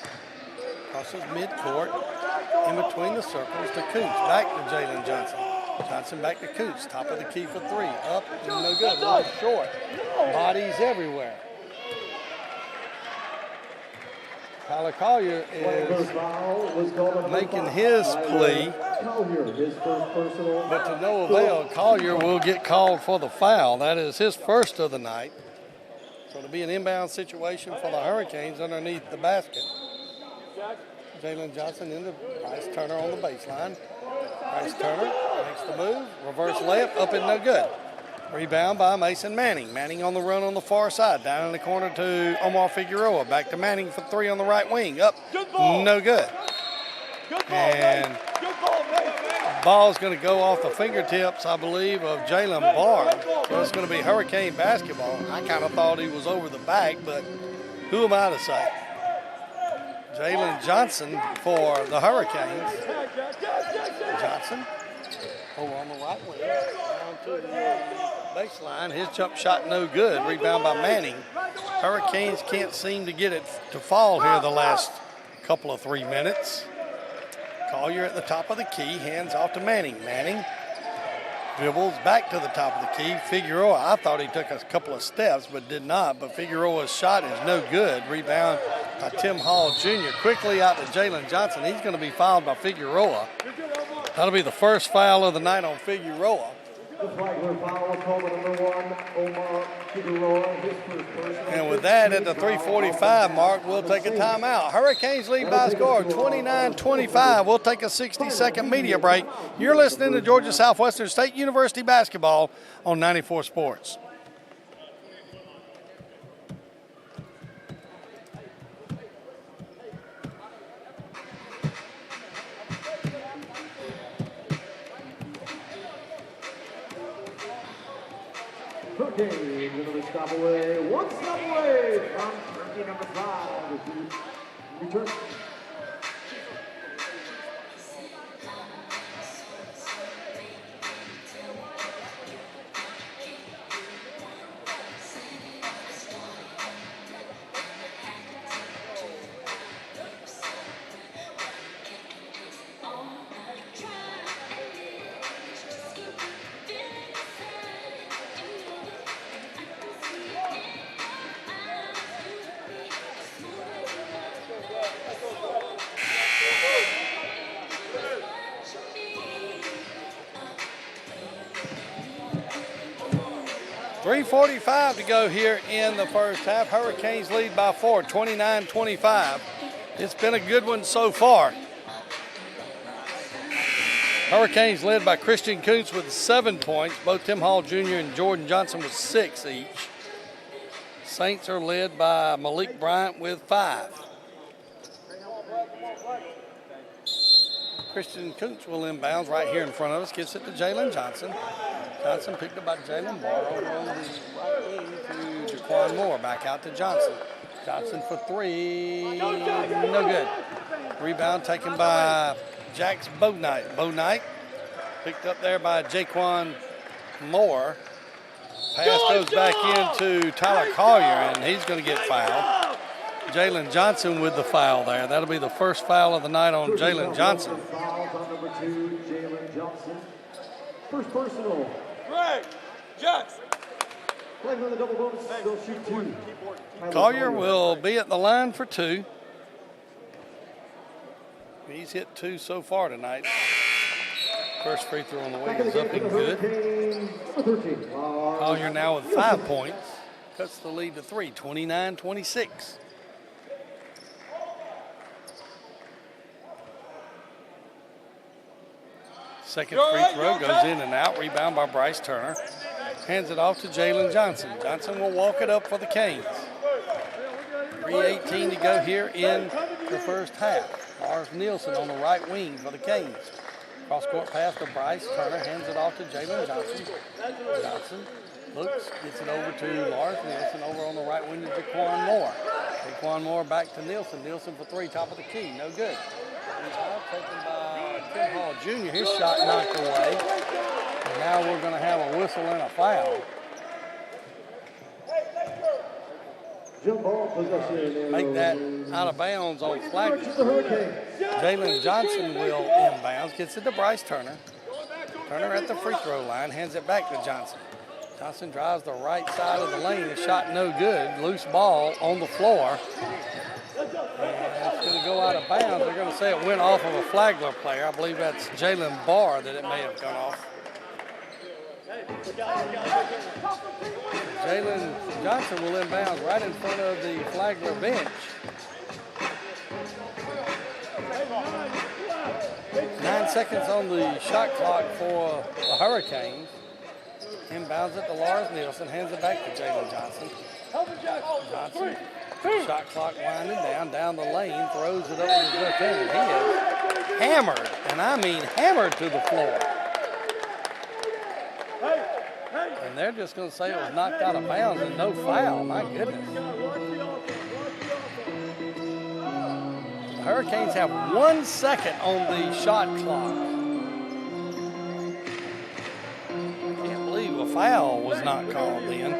crosses midcourt in between the circles to Coots. Back to Jalen Johnson. Johnson back to Coots. Top of the key for 3. Up and no good. A little short. Bodies everywhere. Tyler Collier is making his plea, but to no avail. Collier will get called for the foul. That is his first of the night. So it'll be an inbound situation for the Hurricanes underneath the basket. Jalen Johnson into Bryce Turner on the baseline. Bryce Turner makes the move. Reverse layup, up and no good. Rebound by Mason Manning. Manning on the run on the far side. Down in the corner to Omar Figueroa. Back to Manning for 3 on the right wing. Up, no good. And ball's going to go off the fingertips, I believe, of Jalen Barr. So it's going to be Hurricane basketball. I kind of thought he was over the back, but who am I to say? Jalen Johnson for the Hurricanes. Johnson over on the right wing. Down to the baseline. His jump shot no good. Rebound by Manning. Hurricanes can't seem to get it to fall here the last couple of 3 minutes. Collier at the top of the key. Hands off to Manning. Manning dribbles back to the top of the key. Figueroa, I thought he took a couple of steps, but did not. But Figueroa's shot is no good. Rebound by Tim Hall Jr. Quickly out to Jalen Johnson. He's going to be fouled by Figueroa. That'll be the first foul of the night on Figueroa. The Flagler foul called number 1, Omar Figueroa, his first personal. And with that, at the 3:45 mark, we'll take a timeout. Hurricanes lead by a score of 29-25. We'll take a 60-second media break. You're listening to Georgia Southwestern State University basketball on 94 Sports. Hurricanes, another stop away, 1 stop away from turkey number 5. Return. .345 to go here in the first half. Hurricanes lead by 4, 29-25. It's been a good one so far. Hurricanes led by Christian Kuntz with 7 points. Both Tim Hall Jr. and Jordan Johnson with 6 each. Saints are led by Malik Bryant with 5. Christian Kuntz will inbounds right here in front of us. Gets it to Jalen Johnson. Johnson picked up by Jalen Barr over on the right wing to Jaquan Moore. Back out to Johnson. Johnson for 3. No good. Rebound taken by Jax Bownight. Bownight picked up there by Jaquan Moore. Pass goes back into Tyler Collier, and he's going to get fouled. Jalen Johnson with the foul there. That'll be the first foul of the night on Jalen Johnson. Fouls on number 2, Jalen Johnson. First personal. Greg Jackson. Flagler on the double bonus. They'll shoot 2. Collier will be at the line for 2. He's hit 2 so far tonight. First free throw on the way is up and good. Collier now with 5 points. Cuts the lead to 3, 29-26. Second free throw goes in and out. Rebound by Bryce Turner. Hands it off to Jalen Johnson. Johnson will walk it up for the Canes. 3:18 to go here in the first half. Lars Nielsen on the right wing for the Canes. Cross-court pass to Bryce Turner. Hands it off to Jalen Johnson. Johnson looks, gets it over to Lars Nielsen. Over on the right wing to Jaquan Moore. Jaquan Moore back to Nielsen. Nielsen for 3, top of the key. No good. Taken by Tim Hall Jr. His shot knocked away. And now we're going to have a whistle and a foul. Make that out of bounds on Flagler. Jalen Johnson will inbounds. Gets it to Bryce Turner. Turner at the free throw line. Hands it back to Johnson. Johnson drives the right side of the lane. The shot no good. Loose ball on the floor. And it's going to go out of bounds. They're going to say it went off of a Flagler player. I believe that's Jalen Barr that it may have gone off. Jalen Johnson will inbounds right in front of the Flagler bench. 9 seconds on the shot clock for the Hurricanes. Inbounds it to Lars Nielsen. Hands it back to Jalen Johnson. Johnson. Shot clock winding down the lane, throws it up with his left hand. He is hammered, and I mean hammered to the floor. And they're just going to say it was knocked out of bounds and no foul. My goodness. The Hurricanes have 1 second on the shot clock. Can't believe a foul was not called then.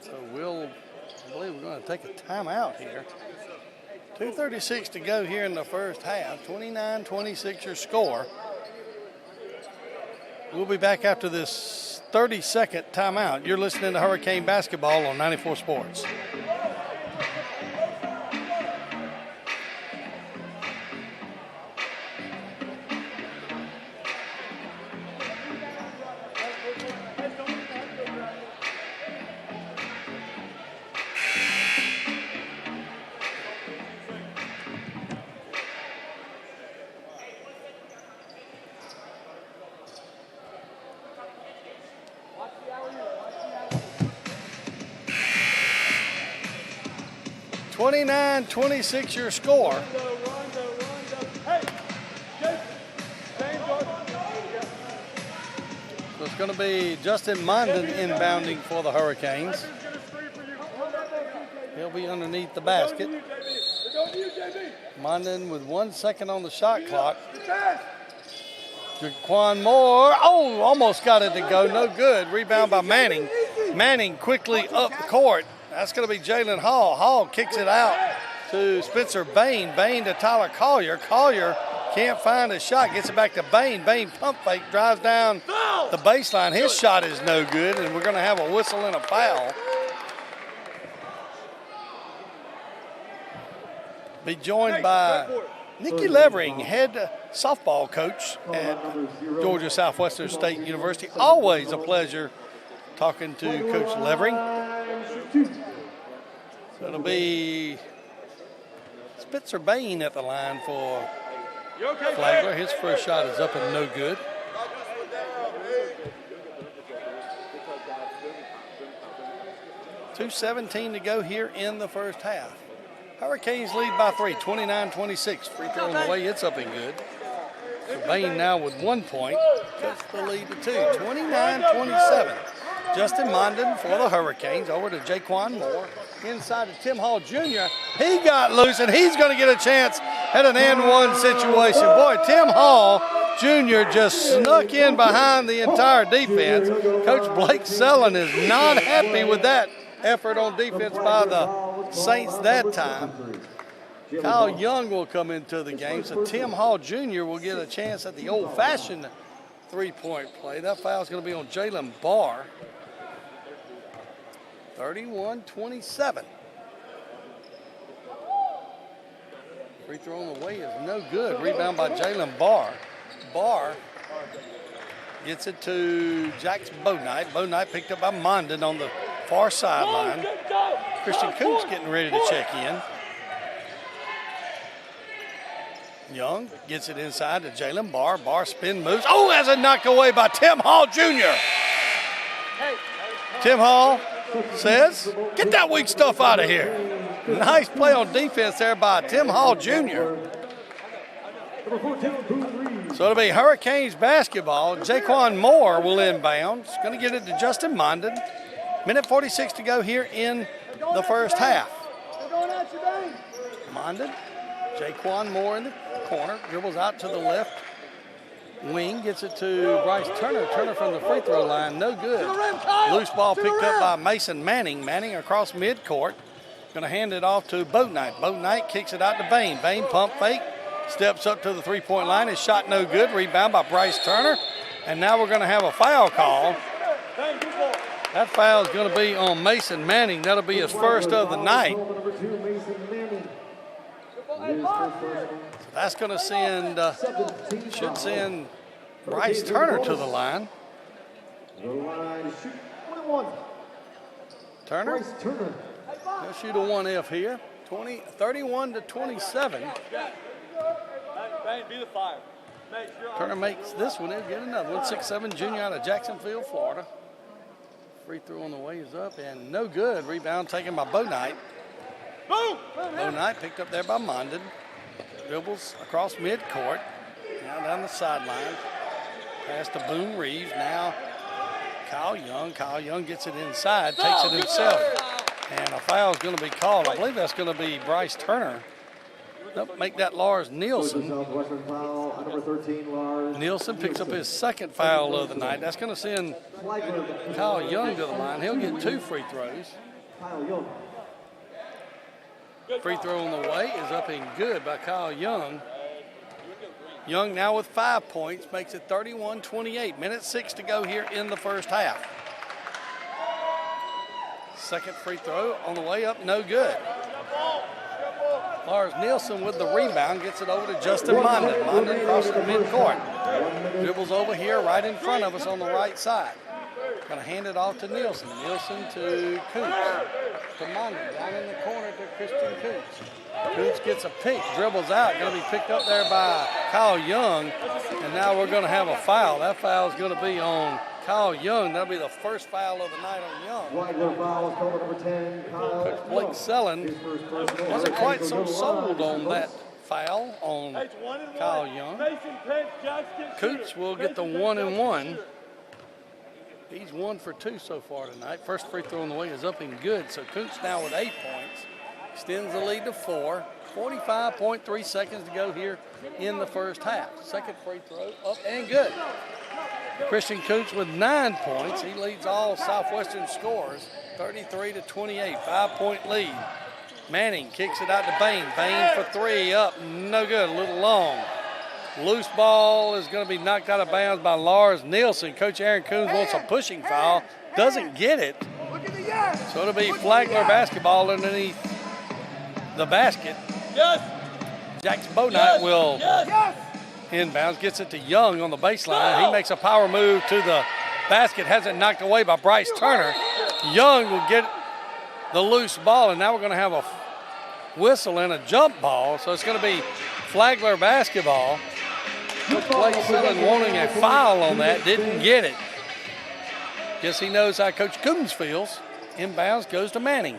So I believe we're going to take a timeout here. 2:36 to go here in the first half. 29-26 your score. We'll be back after this 30-second timeout. You're listening to Hurricane Basketball on 94 Sports. Twenty-nine, 26 your score. So it's going to be Justin Mondon inbounding for the Hurricanes. He'll be underneath the basket. Mondon with 1 second on the shot clock. Jaquan Moore, almost got it to go, no good. Rebound by Manning. Manning quickly up the court. That's going to be Jalen Hall. Hall kicks it out to Spencer Bain. Bain to Tyler Collier. Collier can't find a shot. Gets it back to Bain. Bain pump fake, drives down the baseline. His shot is no good, and we're going to have a whistle and a foul. Be joined by Nikki Levering, head softball coach at Georgia Southwestern State University. Always a pleasure talking to Coach Levering. So it'll be Spencer Bain at the line for Flagler. His first shot is up and no good. .2:17 to go here in the first half. Hurricanes lead by 3, 29-26. Free throw on the way, it's up and good. So Bain now with 1 point, cuts the lead to 2, 29-27. Justin Mondon for the Hurricanes, over to Jaquan Moore. inside to Tim Hall Jr. He got loose, and he's going to get a chance at an and-one situation. Boy, Tim Hall Jr. just snuck in behind the entire defense. Coach Blake Sellen is not happy with that effort on defense by the Saints that time. Kyle Young will come into the game, so Tim Hall Jr. will get a chance at the old-fashioned three-point play. That foul is going to be on Jalen Barr. 31-27. Free throw on the way is no good. Rebound by Jalen Barr. Barr gets it to Jax Bodnight. Bodnight picked up by Mondon on the far sideline. Christian Coots getting ready to check in. Young gets it inside to Jalen Barr. Barr spin moves. Oh, has it knocked away by Tim Hall Jr. Tim Hall says, get that weak stuff out of here. Nice play on defense there by Tim Hall Jr. So it'll be Hurricanes basketball. Jaquan Moore will inbound. He's going to get it to Justin Mondon. Minute 46 to go here in the first half. Mondon, Jaquan Moore in the corner. Dribbles out to the left wing, gets it to Bryce Turner. Turner from the free throw line, no good. Loose ball picked up by Mason Manning. Manning across midcourt. Going to hand it off to Boatnight. Boatnight kicks it out to Bain. Bain pump fake, steps up to the three-point line. His shot no good. Rebound by Bryce Turner. And now we're going to have a foul call. That foul is going to be on Mason Manning. That'll be his first of the night. So that's going to send, should send Bryce Turner to the line. Turner, he'll shoot a 1F here. 31-27. Turner makes this one. He'll get another one. 6'7" junior out of Jacksonville, Florida. Free throw on the way is up and no good. Rebound taken by Boatnight. Boatnight picked up there by Mondon. Dribbles across midcourt. Now down the sideline. Pass to Boone Reeves. Now Kyle Young. Kyle Young gets it inside, takes it himself. And a foul is going to be called. I believe that's going to be Bryce Turner. Nope, make that Lars Nielsen. Nielsen picks up his second foul of the night. That's going to send Kyle Young to the line. He'll get 2 free throws. Free throw on the way is up and good by Kyle Young. Young now with 5 points, makes it 31-28. Minute 6 to go here in the first half. Second free throw on the way up, no good. Lars Nielsen with the rebound, gets it over to Justin Mondon. Mondon crosses the midcourt. Dribbles over here right in front of us on the right side. Going to hand it off to Nielsen. Nielsen to Coots. To Mondon, down in the corner to Christian Coots. Coots gets a pick, dribbles out. Going to be picked up there by Kyle Young. And now we're going to have a foul. That foul is going to be on Kyle Young. That'll be the first foul of the night on Young. Coach Blake Sellen wasn't quite so sold on that foul on Kyle Young. Coots will get the 1-and-1. He's 1 for 2 so far tonight. First free throw on the way is up and good. So Coots now with 8 points. Extends the lead to 4. 45.3 seconds to go here in the first half. Second free throw up and good. Christian Coots with 9 points. He leads all Southwestern scorers, 33-28, 5-point lead. Manning kicks it out to Bain. Bain for 3, up, no good, a little long. Loose ball is going to be knocked out of bounds by Lars Nielsen. Coach Aaron Coons wants a pushing foul, doesn't get it. So it'll be Flagler basketball underneath the basket. Jax Boatnight will inbounds, gets it to Young on the baseline. He makes a power move to the basket, has it knocked away by Bryce Turner. Young will get the loose ball, and now we're going to have a whistle and a jump ball. So it's going to be Flagler basketball. Blake Sellen wanting a foul on that, didn't get it. Guess he knows how Coach Coons feels. Inbounds goes to Manning.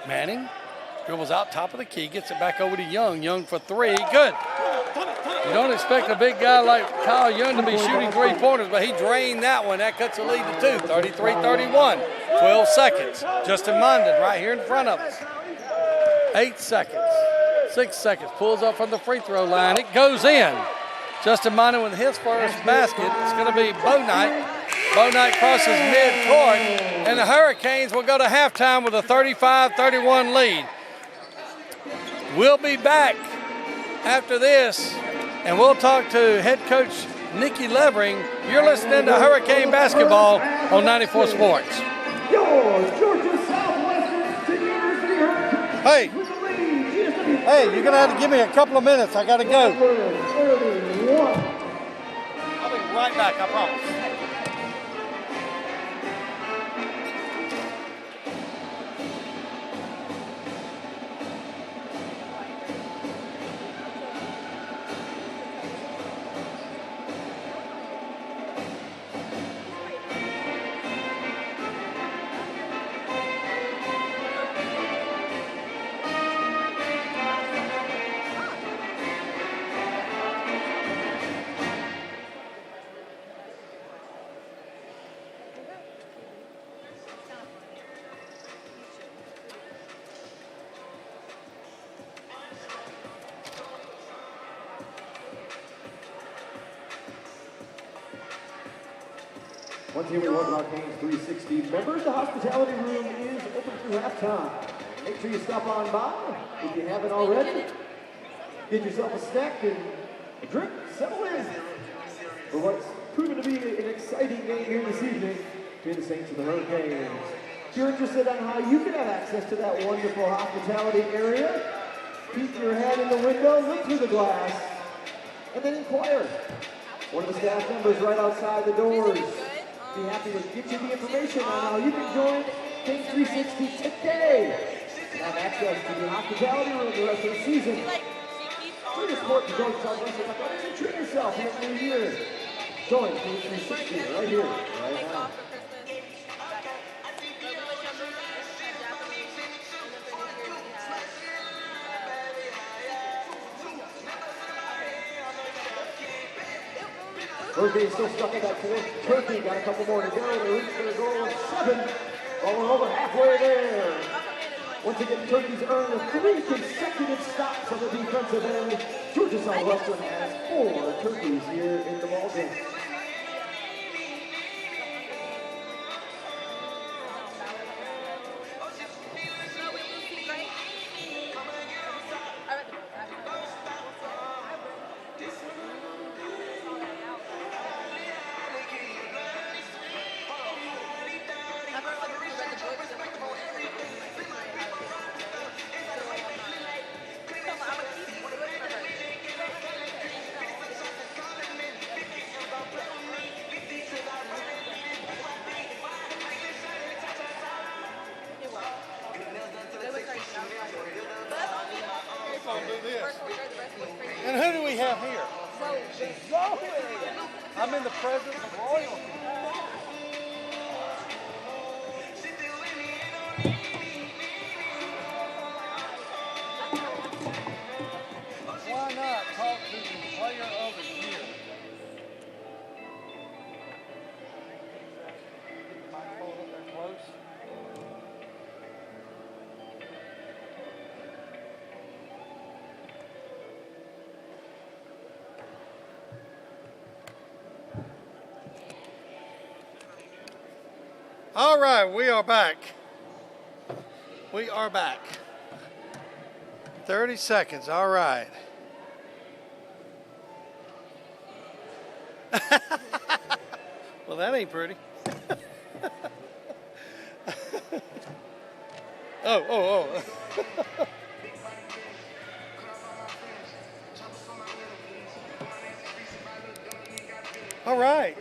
Manning dribbles out top of the key, gets it back over to Young. Young for 3, good. You don't expect a big guy like Kyle Young to be shooting three-pointers, but he drained that one. That cuts the lead to 2, 33-31. 12 seconds. Justin Mondon right here in front of us. 8 seconds. 6 seconds. Pulls up from the free throw line. It goes in. Justin Mondon with his first basket. It's going to be Bo Knight. Bo Knight crosses mid-court, and the Hurricanes will go to halftime with a 35-31 lead. We'll be back after this, and we'll talk to head coach Nikki Levering. You're listening to Hurricane Basketball on 94 Sports. Your Georgia Southwestern State University Hurricanes. Hey, you're going to have to give me a couple of minutes. I got to go. 31. I'll be right back, I promise. Once again, we welcome our Canes 360 members. The hospitality room is open through halftime. Make sure you stop on by if you haven't already. Get yourself a snack and a drink, settle in for what's proven to be an exciting game here this evening between the Saints and the Hurricanes. If you're interested on how you can have access to that wonderful hospitality area, peek your head in the window, look through the glass, and then inquire. One of the staff members right outside the doors. Be happy to get you the information on how you can join Canes 360 today. Have access to the hospitality room the rest of the season. Treat your sport to Georgia Southwestern Athletics and treat yourself in the new year. Join Canes 360 right here, right now. Hurricanes still stuck in that fourth. Turkey got a couple more to go. They reached their goal of 7. Well, we're over halfway there. Once again, Turkey's earned 3 consecutive stops on the defensive end. Georgia Southwestern has 4 turkeys here in the ballgame. And who do we have here? Zoe. I'm in the presence of royalty. Why not talk to the player of the year? Get the microphone up there close. All right, we are back. We are back. 30 seconds, all right. Well, that ain't pretty. Oh. All right.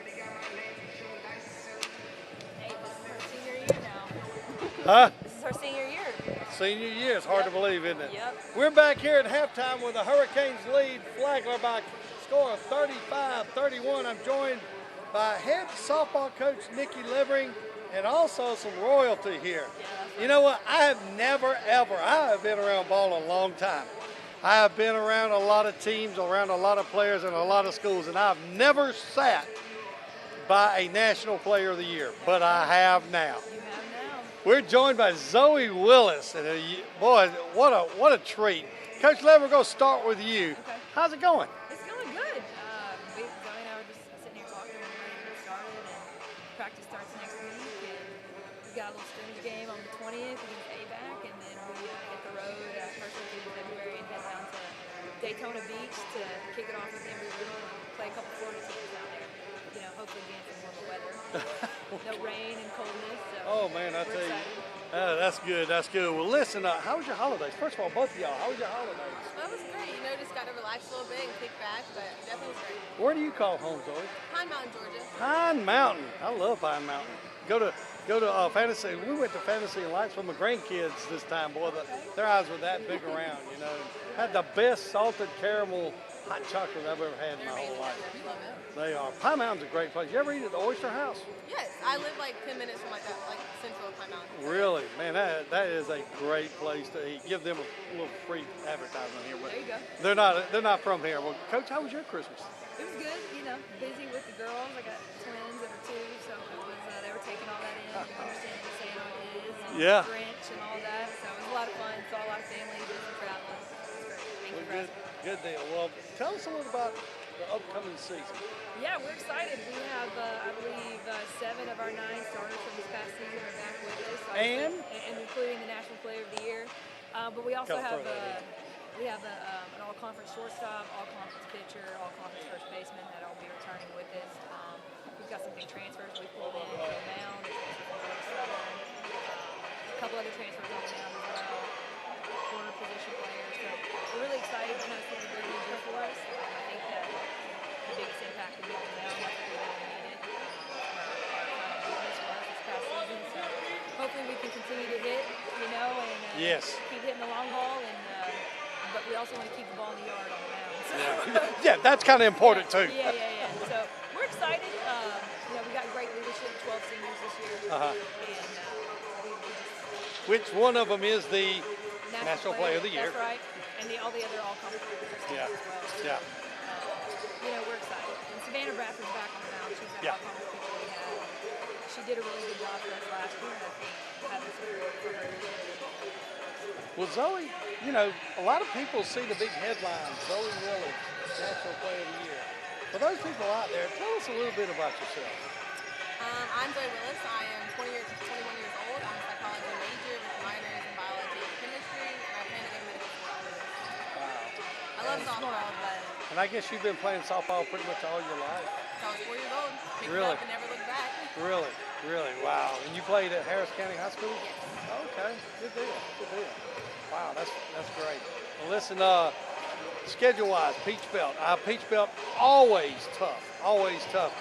Huh? This is our senior year. Senior year, it's hard to believe, isn't it? Yep. We're back here at halftime with the Hurricanes lead Flagler by a score of 35-31. I'm joined by head softball coach Nikki Levering and also some royalty here. Yeah, you know what? I have never, ever, I have been around ball a long time. I have been around a lot of teams, around a lot of players, and a lot of schools, and I've never sat by a National Player of the Year, but I have now. You have now. We're joined by Zoe Willis, and boy, what a treat. Coach Lever, we're going to start with you. Okay. How's it going? It's going good. Zoe and I were just sitting here talking when we're ready to get started, and practice starts next week, and we got a little scrimmage game on the 20th against ABAC, and then we hit the road first week in February and head down to Daytona Beach to kick it off with Embry Riddle and play a couple Florida teams down there. You know, hopefully be in some warmer weather. No rain and coldness. So Oh man, I tell you, that's good. That's good. Well, listen, how was your holidays? First of all, both of y'all, how was your holidays? That was great. You know, just got to relax a little bit and kick back, but definitely was great. Where do you call home, Zoe? Pine Mountain, Georgia. Pine Mountain. I love Pine Mountain. Go to Fantasy. We went to Fantasy and Lights with my grandkids this time. Boy, their eyes were that big around. You know, had the best salted caramel hot chocolate I've ever had in my whole life. We love it. They are. Pine Mountain's a great place. You ever eat at the Oyster House? Yes, I live like 10 minutes from like central Pine Mountain. Really, man, that is a great place to eat. Give them a little free advertisement here, but There you go. they're not from here. Well, Coach, how was your Christmas? it was good, you know, busy with the girls. I got twins that are 2, so it was, they were taking all that in, understanding Santa is and Yeah. Grinch and all that. So it was a lot of fun. Saw a lot of family, did some traveling. It was great. Thank you for asking. Good deal. Well, tell us a little about the upcoming season. Yeah, we're excited. We have, I believe, 7 of our 9 starters from this past season are back with us. And including the National Player of the Year. But we also Gotta have throw that an all-conference shortstop, all-conference pitcher, all-conference first baseman that will be returning with us. We've got some big transfers we pulled in from the mound, Southern, a couple other transfers on the mound as well, corner position players. So we're really excited. I know it's going to be a great year for us. I think that the biggest impact will be on the mound. That's what we really needed. Our weakness was this past season. So hopefully we can continue to hit, you know, and Yes. keep hitting the long ball. But we also want to keep the ball in the yard on the mound. So. Yeah, that's kind of important too. Yeah. So we're excited. You know, we got great leadership, 12 seniors this year. Uh-huh. And we just Which one of them is the National Player of the Year? That's right. And all the other all-conference leaders Yeah. as well. Yeah. You know, we're excited. And Savannah Bradford's back on the mound. She's that Yeah. all-conference pitcher we had. She did a really good job for us last year, and I think having support for her this year. Well, Zoe, you know, a lot of people see the big headlines, Zoe Willis, National Player of the Year. For those people out there, tell us a little bit about yourself. I'm Zoe Willis. I am 21 years old. I'm a psychology major with minors in biology and chemistry, and I plan to go to medical school after this. Wow. I love softball, but And I guess you've been playing softball pretty much all your life. since I was 4 years old, picked Really? it up and never looked back. Really, wow. And you played at Harris County High School? Yes. Okay, good deal. Wow, that's great. Well, listen, schedule-wise, Peach Belt. Peach Belt always tough.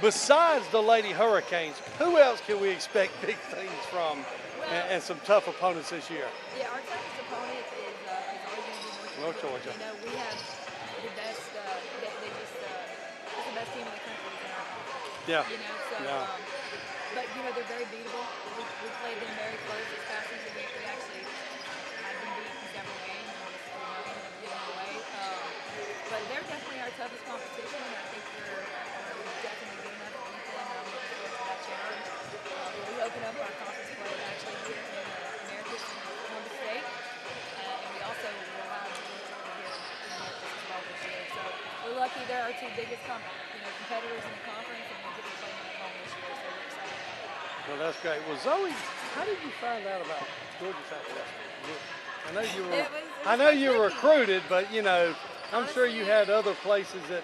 Besides the Lady Hurricanes, who else can we expect big things from and some tough opponents this year? Yeah, our toughest opponent is always going to be North Georgia. You know, we have the best. It's the best team in the country in our conference. Yeah. You know, so. Yeah. But you know, they're very beatable. We played them very close this past season. We actually had them beat in several games and just ended up giving them away. But they're definitely our toughest competition, and I think we're definitely good enough to beat them. I'm looking forward to that challenge. We open up our conference play actually here in Americus in Columbus State, and we also will have here in Americus as well this year. So we're lucky they're our 2 biggest competitors in the conference, and we get to play them at home this year. So we're excited. Well, that's great. Well, Zoe, how did you find out about Georgia Southwestern? I know you were. It was I know you were tricky. recruited, but you know, I'm sure you had other places that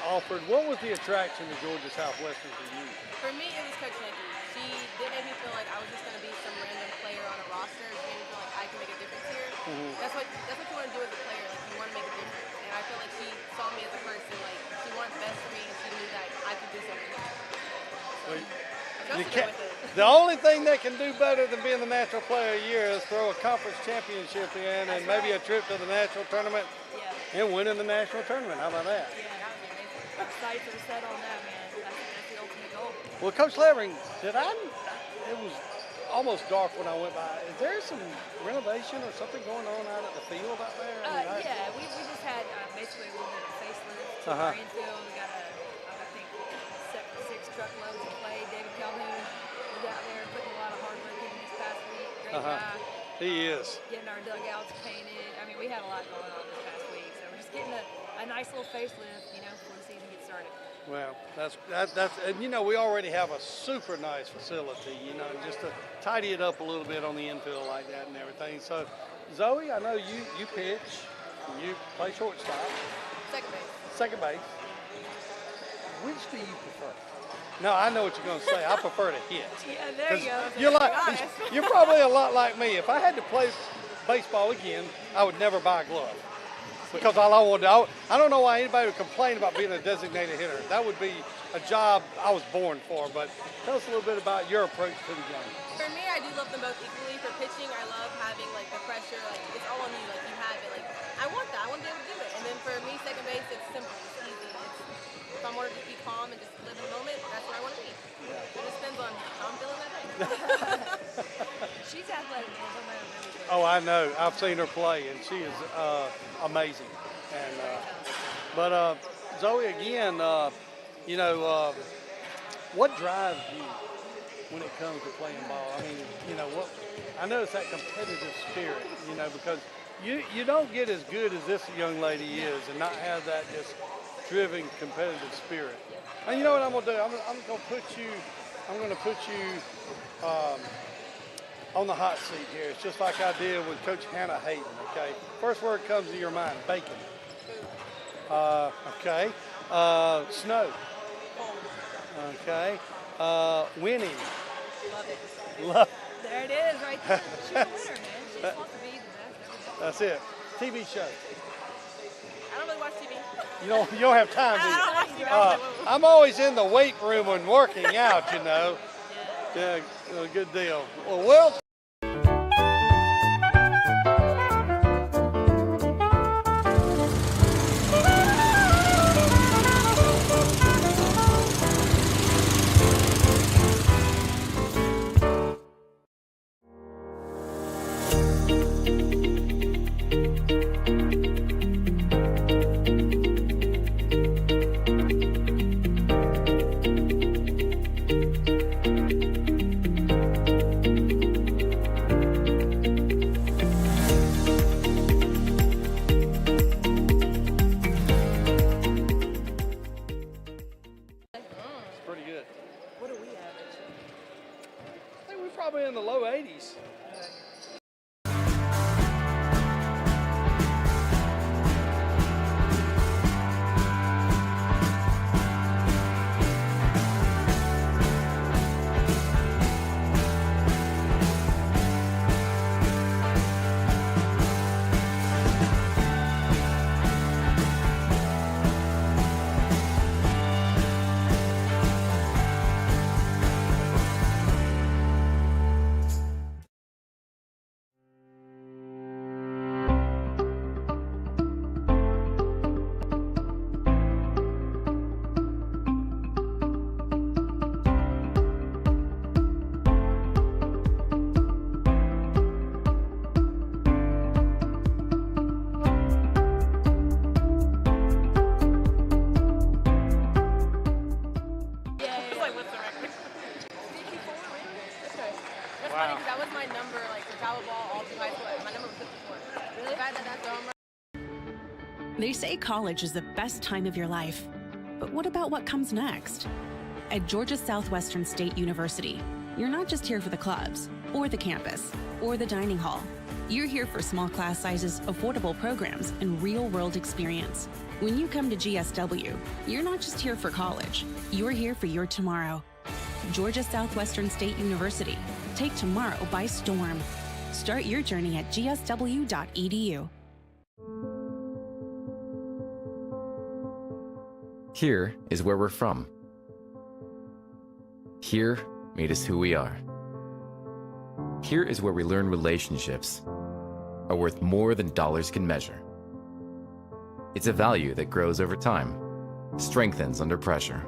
offered. What was the attraction to Georgia Southwestern for you? For me, it was Coach Nikki. She did make me feel like I was just going to be some random player on a roster. She made me feel like I can make a difference here. That's what you want to do as a player. Like, you want to make a difference. And I feel like she saw me as a person. Like, she wanted the best for me, and she knew that I could do something. Well, So, you trusted her can't, with it. the only thing that can do better than being the National Player of the Year is throw a conference championship in and maybe a trip to the national tournament Yeah. and winning the national tournament. How about that? Yeah, that would be amazing. Our sights are set on that, man. That's the ultimate goal. Well, Coach Levering, it was almost dark when I went by. Is there some renovation or something going on out at the field out there? Yeah, we just had basically a little bit of facelift to Uh-huh. our infield. We got I think, 6 truckloads of clay. David Calhoun was out there putting a lot of hard work in this past week. Great guy. He is. Getting our dugouts painted. I mean, we had a lot going on this past week. So we're just getting a nice little facelift, before the season gets started. Well, that's and we already have a super nice facility, just to tidy it up a little bit on the infield like that and everything. So, Zoe, I know you pitch, you play shortstop, second base. Which do you prefer? No, I know what you're going to say. I prefer to hit. Yeah, there you go. You're probably a lot like me. If I had to play baseball again, I would never buy a glove. Because all I want to do, I don't know why anybody would complain about being a designated hitter. That would be a job I was born for. But tell us a little bit about your approach to the game. For me, I do love them both equally. For pitching, I love having the pressure, it's all on you, you have it. I want that. I want to be able to do it. And then for me, second base, it's simple, it's easy. If I want to just be calm and just live in the moment, that's where I want to be. It just depends on how I'm feeling that day. She's athletic, man. No matter everything. Oh, I know. I've seen her play, and she is amazing. And but Zoe, again, what drives you when it comes to playing ball? I mean, what? I know it's that competitive spirit, because you don't get as good as this young lady is, and not have that just driven competitive spirit. And you know what I'm gonna do? I'm gonna put you on the hot seat here. It's just like I did with Coach Hannah Hayden, okay? First word comes to your mind, bacon. Okay. Snow. Okay. Winning. Love it. Love. There it is, right there. She's a winner, man. She's supposed to be the best every day. That's it. TV show. I don't really watch TV. You don't have time, do you? I don't watch TV. I'm always in the weight room and working out, Yeah, good deal. Well, probably in the low 80s. They say college is the best time of your life. But what about what comes next? At Georgia Southwestern State University, you're not just here for the clubs, or the campus, or the dining hall. You're here for small class sizes, affordable programs, and real-world experience. When you come to GSW, you're not just here for college. You're here for your tomorrow. Georgia Southwestern State University. Take tomorrow by storm. Start your journey at gsw.edu. Here is where we're from. Here made us who we are. Here is where we learn relationships are worth more than dollars can measure. It's a value that grows over time, strengthens under pressure,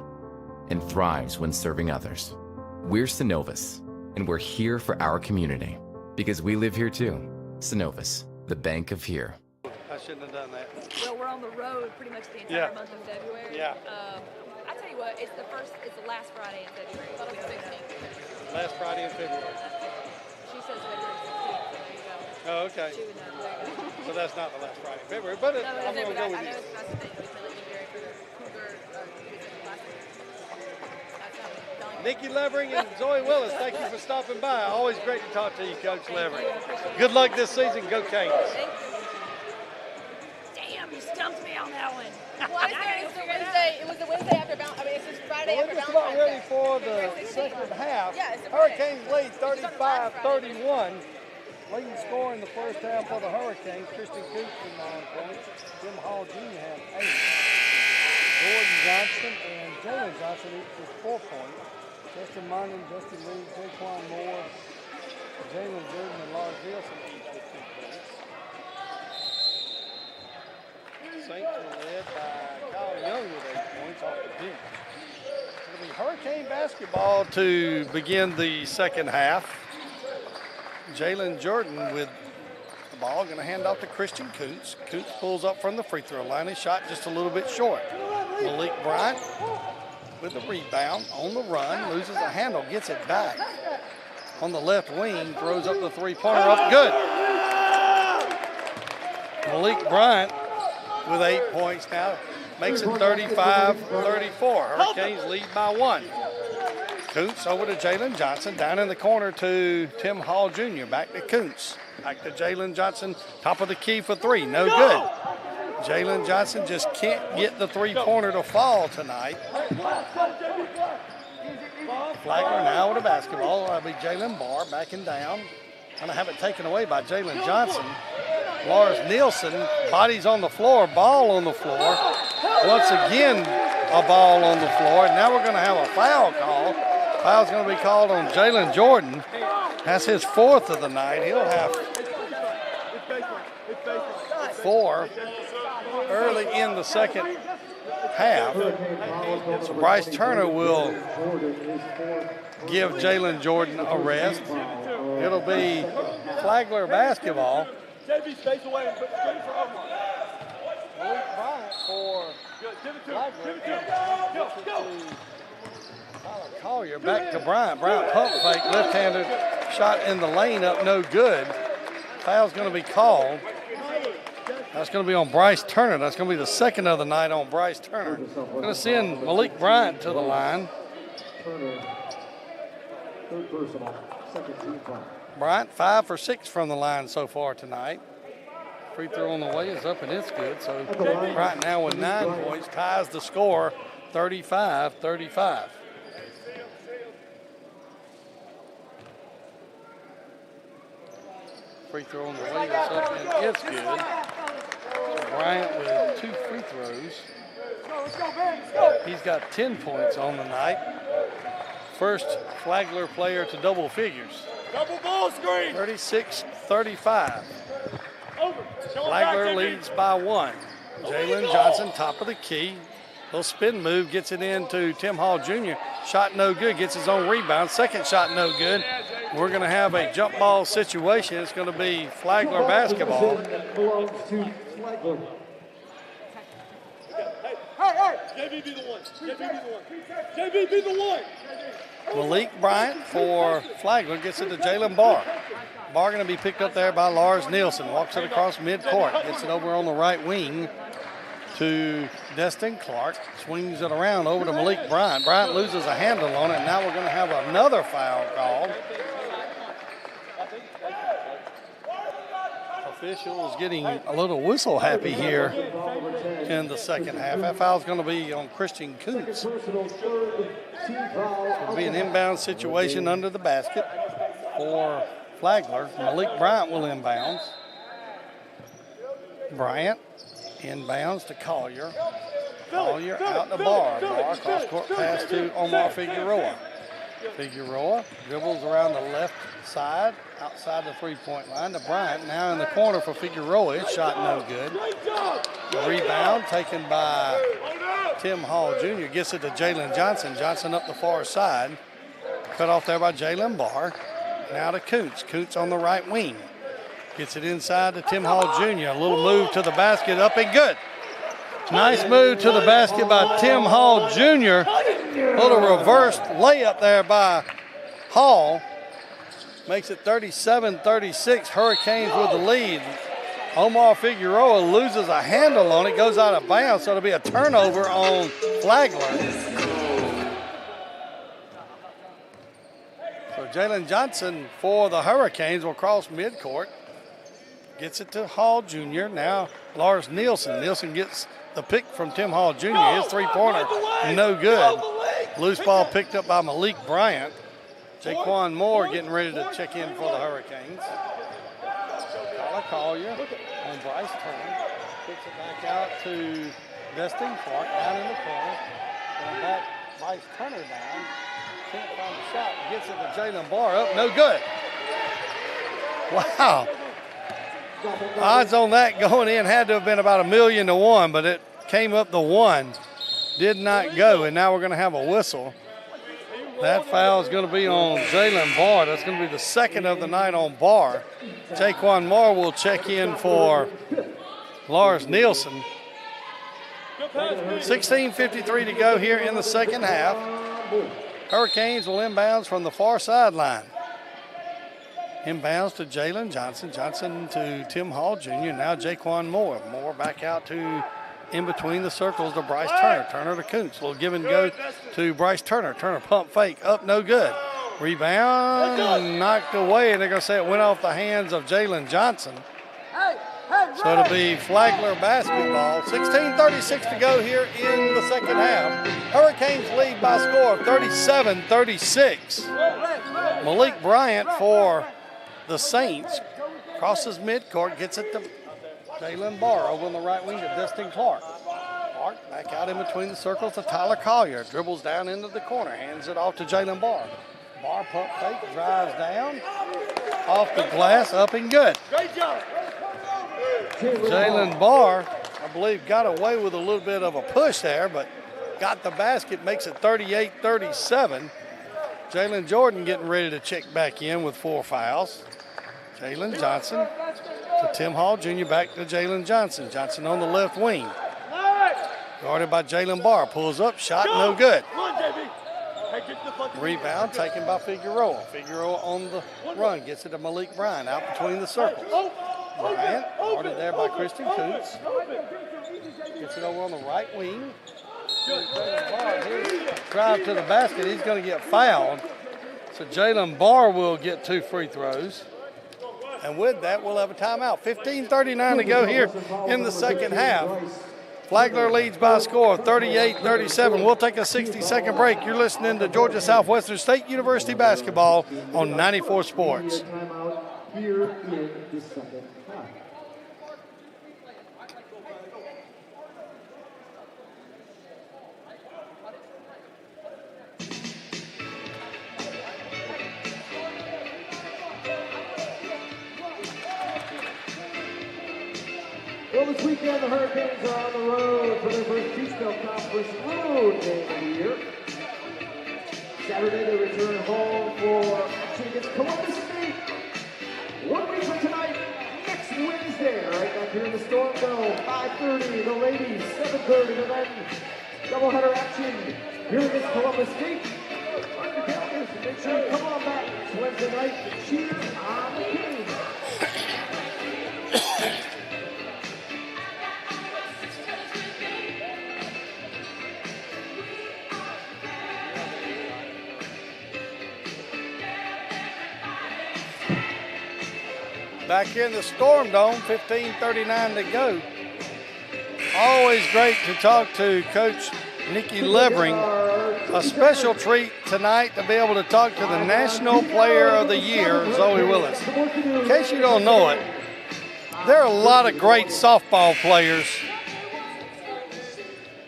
and thrives when serving others. We're Synovus, And we're here for our community because we live here too. Synovus, the bank of here. I shouldn't have done that. Well, we're on the road pretty much the entire month of February. Yeah. I tell you what, it's the last Friday in February. It'll be the 16th. Last Friday in February. She says February 16th, so there you go. Oh, okay. She would know. There you go. So that's not the last Friday in February, but No, I'm going to go I with know you. it's that's the thing. We play legendary for the Cougar Classic. That's how I'm telling you. Nikki Levering and Zoe Willis, thank you for stopping by. Always great to talk to you, Coach Levering. Good luck this season. Go Canes. Thank you. Damn, you stumped me on that one. Well, it's the Wednesday. It was the Wednesday after Valentine's. I mean, it's just Friday We're after just about Valentine's ready Day. for the second half. Yeah, it's a Friday. Hurricanes lead 35-31. Leading scorer in the first half for the Hurricanes. Christian Coots with 9 points. Tim Hall Jr. had 8. Gordon Johnson and Jalen Johnson each with 4 points. Justin Monden, Justin Lee, Jaquan Moore, Jalen Jordan, and Lars Nielsen each with 2 points. Saints were led by Kyle Young with 8 points off the bench. It'll be Hurricane basketball to begin the second half. Jalen Jordan with the ball, going to hand off to Christian Coots. Coots pulls up from the free throw line. His shot just a little bit short. Malik Bryant with the rebound on the run, loses a handle, gets it back. On the left wing, throws up the three-pointer up good. Malik Bryant with 8 points now, makes it 35-34. Hurricanes lead by 1. Kuntz over to Jalen Johnson, down in the corner to Tim Hall Jr. Back to Kuntz, back to Jalen Johnson, top of the key for 3, no good. Jalen Johnson just can't get the three-pointer to fall tonight. Flagler now with a basketball. That'll be Jalen Barr backing down. Gonna have it taken away by Jalen Johnson. Lars Nielsen, bodies on the floor, ball on the floor. Once again, a ball on the floor. And now we're gonna have a foul call. Foul's gonna be called on Jalen Jordan. That's his 4th of the night. He'll have 4 early in the second half. So Bryce Turner will give Jalen Jordan a rest. It'll be Flagler basketball. JB, space away and put the screen for Omar. Malik Bryant for Flagler. Tyler Collier back to Bryant. Bryant pump fake, left-handed shot in the lane up, no good. Foul's going to be called. That's going to be on Bryce Turner. That's going to be the 2nd of the night on Bryce Turner. Going to send Malik Bryant to the line. Turner, 3rd personal, 2nd team foul. Bryant 5 for 6 from the line so far tonight. Free throw on the way is up and it's good. So Bryant now with 9 points ties the score 35-35. Free throw on the way is up and it's good. So Bryant with 2 free throws. He's got 10 points on the night. First Flagler player to double figures. Double ball screen. 36-35. Over. Flagler leads by 1. Jalen Johnson, top of the key. Little spin move, gets it into Tim Hall Jr. Shot no good, gets his own rebound. Second shot no good. We're going to have a jump ball situation. It's going to be Flagler basketball. Belongs to Flagler. Hey, JB be the one. JB be the one. JB be the one. Malik Bryant for Flagler gets it to Jalen Barr. Barr going to be picked up there by Lars Nielsen. Walks it across midcourt. Gets it over on the right wing to Destin Clark. Swings it around over to Malik Bryant. Bryant loses a handle on it. Now we're going to have another foul called. Officials getting a little whistle happy here in the second half. That foul's going to be on Christian Kuntz. Personal 3rd team foul. It'll be an inbound situation under the basket for Flagler. Malik Bryant will inbounds. Bryant inbounds to Collier. Collier out the bar. Bar cross court pass to Omar Figueroa. Figueroa dribbles around the left side, outside the three-point line to Bryant. Now in the corner for Figueroa. His shot no good. The rebound taken by Tim Hall Jr. Gets it to Jalen Johnson. Johnson up the far side. cut off there by Jalen Barr. Now to Kuntz. Kuntz on the right wing. Gets it inside to Tim Hall Jr. A little move to the basket, up and good. Nice move to the basket by Tim Hall Jr. A little reversed layup there by Hall. Makes it 37-36. Hurricanes with the lead. Omar Figueroa loses a handle on it, goes out of bounds, so it'll be a turnover on Flagler. So Jalen Johnson for the Hurricanes will cross midcourt. Gets it to Hall Jr. Now Lars Nielsen. Nielsen gets the pick from Tim Hall Jr. His three-pointer, no good. Loose ball picked up by Malik Bryant. Jaquan Moore getting ready to check in for the Hurricanes. Tyler Collier on Bryce Turner. Kicks it back out to Dustin Clark down in the corner. And back Bryce Turner down. Can't find the shot. Gets it to Jalen Barr up. No good. Wow. Odds on that going in had to have been about 1,000,000 to 1, but it came up the 1. Did not go, and now we're going to have a whistle. That foul is going to be on Jalen Barr. That's going to be the second of the night on Barr. Jaquan Moore will check in for Lars Nielsen. 16:53 to go here in the second half. Hurricanes will inbounds from the far sideline. Inbounds to Jalen Johnson. Johnson to Tim Hall Jr. Now Jaquan Moore. Moore back out to in between the circles to Bryce Turner. Turner to Kuntz. Little give and go to Bryce Turner. Turner pump fake. Up, no good. Rebound knocked away, and they're going to say it went off the hands of Jalen Johnson. So it'll be Flagler basketball. 16:36 to go here in the second half. Hurricanes lead by a score of 37-36. Malik Bryant for the Saints crosses midcourt, gets it to Jalen Barr over on the right wing to Dustin Clark. Clark back out in between the circles to Tyler Collier. Dribbles down into the corner, hands it off to Jalen Barr. Barr pump fake, drives down, off the glass, up and good. Jalen Barr, I believe, got away with a little bit of a push there, but got the basket, makes it 38-37. Jalen Jordan getting ready to check back in with 4 fouls. Jalen Johnson to Tim Hall Jr. back to Jalen Johnson. Johnson on the left wing. Guarded by Jalen Barr. Pulls up, shot, no good. Rebound taken by Figueroa. Figueroa on the run. Gets it to Malik Bryant out between the circles. Bryant, guarded there by Christian Kuntz. Gets it over on the right wing. Drive to the basket. He's going to get fouled. So Jalen Barr will get 2 free throws. And with that, we'll have a timeout. 15:39 to go here in the second half. Flagler leads by a score of 38-37. We'll take a 60-second break. You're listening to Georgia Southwestern State University basketball on 94 Sports. Here in the second half. Well, this weekend the Hurricanes are on the road for their first Eastern Conference road game of the year. Saturday they return home for action against Columbus State. 1 week from tonight, next Wednesday, right back here in the Storm Dome, 5:30, the ladies, 7:30, and then doubleheader action here against Columbus State. On your calendars, make sure you come on back. It's Wednesday night to cheer on the Kings. Back in the Storm Dome, 15:39 to go. Always great to talk to Coach Nikki Levering. A special treat tonight to be able to talk to the National Player of the Year, Zoe Willis. In case you don't know it, there are a lot of great softball players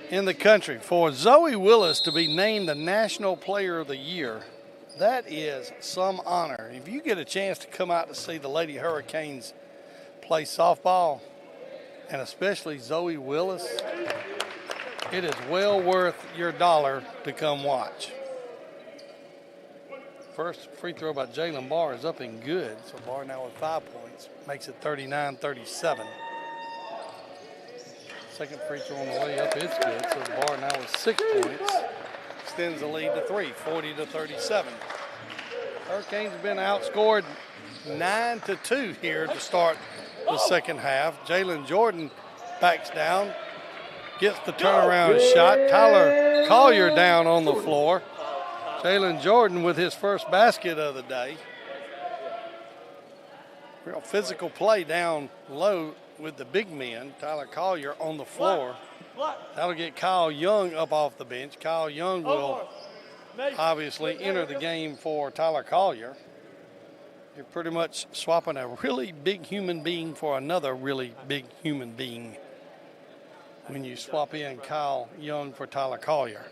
in the country. For Zoe Willis to be named the National Player of the Year, that is some honor. If you get a chance to come out to see the Lady Hurricanes play softball, and especially Zoe Willis, it is well worth your dollar to come watch. First free throw by Jalen Barr is up and good. So Barr now with 5 points. Makes it 39-37. Second free throw on the way up is good. So Barr now with 6 points. Extends the lead to 3, 40-37. Hurricanes have been outscored 9-2 here to start the second half. Jalen Jordan backs down, gets the turnaround shot. Tyler Collier down on the floor. Jalen Jordan with his first basket of the day. Real physical play down low with the big men. Tyler Collier on the floor. That'll get Kyle Young up off the bench. Kyle Young will obviously enter the game for Tyler Collier. You're pretty much swapping a really big human being for another really big human being when you swap in Kyle Young for Tyler Collier.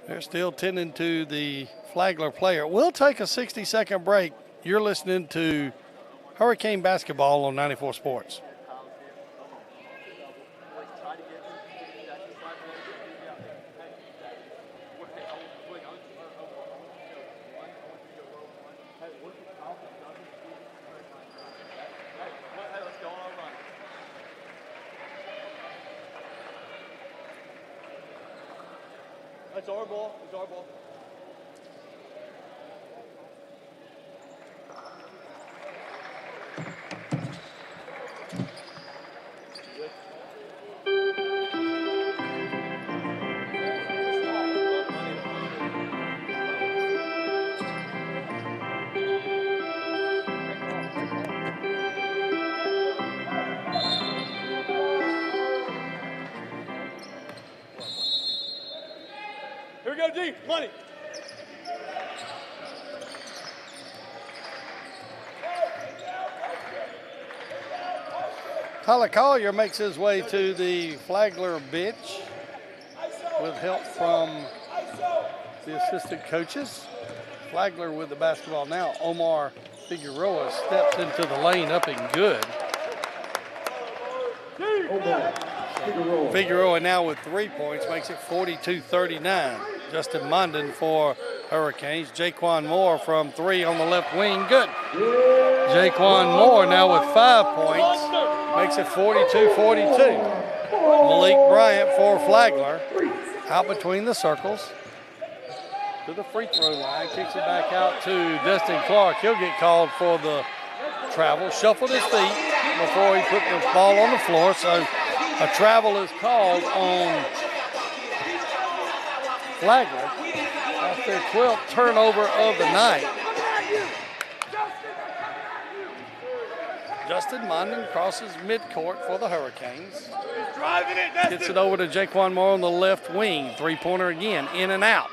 They're still tending to the Flagler player. We'll take a 60-second break. You're listening to Hurricane Basketball on 94 Sports. That's our ball. It's our ball. Here we go, D. Money. Tyler Collier makes his way to the Flagler bench with help from the assistant coaches. Flagler with the basketball now. Omar Figueroa steps into the lane up and good. Figueroa now with 3 points makes it 42-39. Justin Mondon for Hurricanes. Jaquan Moore from 3 on the left wing, good. Jaquan Moore now with 5 points makes it 42-42. Malik Bryant for Flagler out between the circles to the free throw line, kicks it back out to Destin Clark. He'll get called for the travel, shuffled his feet before he put the ball on the floor, so a travel is called on Flagler. That's their 12th turnover of the night. Justin Mondon crosses midcourt for the Hurricanes. Gets it over to Jaquan Moore on the left wing. Three-pointer again, in and out.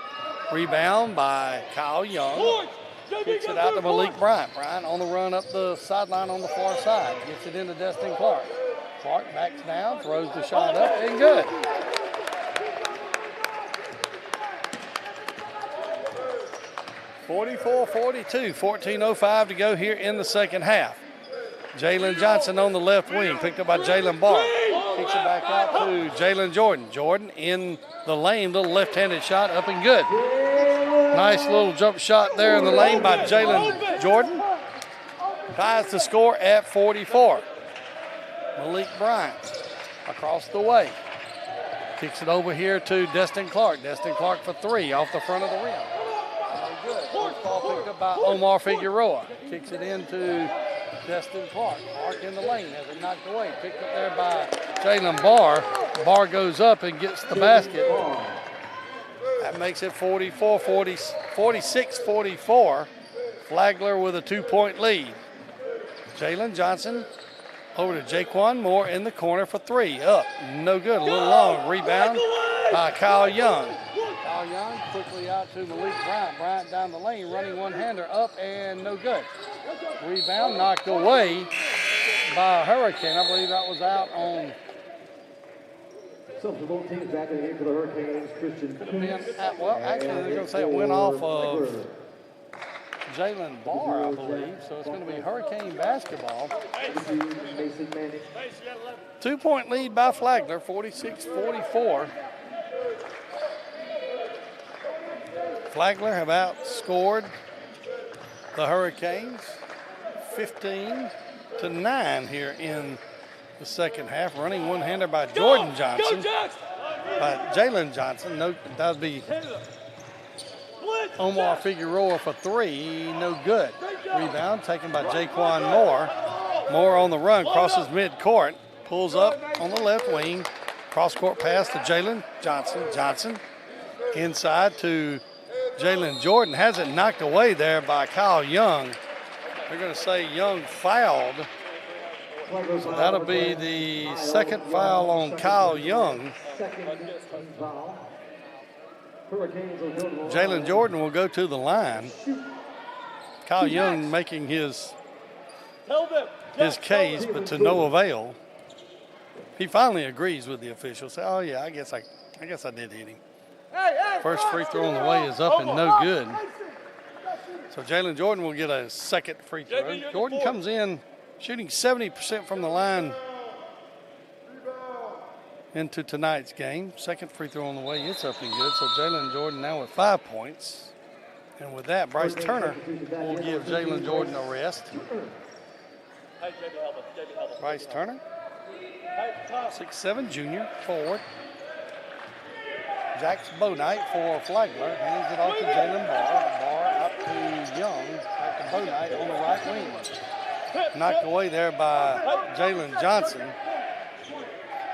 Rebound by Kyle Young. Kicks it out to Malik Bryant. Bryant on the run up the sideline on the far side. Gets it into Destin Clark. Clark backs down, throws the shot up, and good. (44-42), 14:05 to go here in the second half. Jalen Johnson on the left wing, picked up by Jalen Barr. Kicks it back out to Jalen Jordan. Jordan in the lane, little left-handed shot, up and good. Nice little jump shot there in the lane by Jalen Jordan. Ties the score at 44. Malik Bryant across the way. Kicks it over here to Destin Clark. Destin Clark for 3 off the front of the rim. Good. First ball picked up by Omar Figueroa. Kicks it into Destin Clark. Clark in the lane, has it knocked away. Picked up there by Jalen Barr. Barr goes up and gets the basket. That makes it 46-44. Flagler with a 2-point lead. Jalen Johnson over to Jaquan Moore in the corner for 3. Up, no good, a little long. Rebound by Kyle Young. Kyle Young quickly out to Malik Bryant. Bryant down the lane, running one-hander up and no good. Rebound knocked away by Hurricane. I believe that was out on. So for both teams back in the game for the Hurricanes, Christian. Well, actually, they're going to say it went off of Jalen Barr, I believe. So it's going to be Hurricane basketball. 2-point lead by Flagler, 46-44. Flagler have outscored the Hurricanes 15-9 here in the second half. Running one-hander by Jordan Johnson. By Jalen Johnson. No, that would be Omar Figueroa for 3. No good. Rebound taken by Jaquan Moore. Moore on the run, crosses midcourt. Pulls up on the left wing. Cross-court pass to Jalen Johnson. Johnson inside to Jalen Jordan. Has it knocked away there by Kyle Young. They're going to say Young fouled. So that'll be the second foul on Kyle Young. Jalen Jordan will go to the line. Kyle Young making his case, but to no avail. He finally agrees with the official. Say, oh yeah, I guess I did hit him. First free throw on the way is up and no good. So Jalen Jordan will get a second free throw. Jordan comes in shooting 70% from the line into tonight's game. Second free throw on the way, it's up and good. So Jalen Jordan now with 5 points. And with that, Bryce Turner will give Jalen Jordan a rest. Bryce Turner, 6'7", junior, forward. Jax Bonight for Flagler, hands it off to Jalen Barr. Barr up to Young, back to Bonight on the right wing. Knocked away there by Jalen Johnson.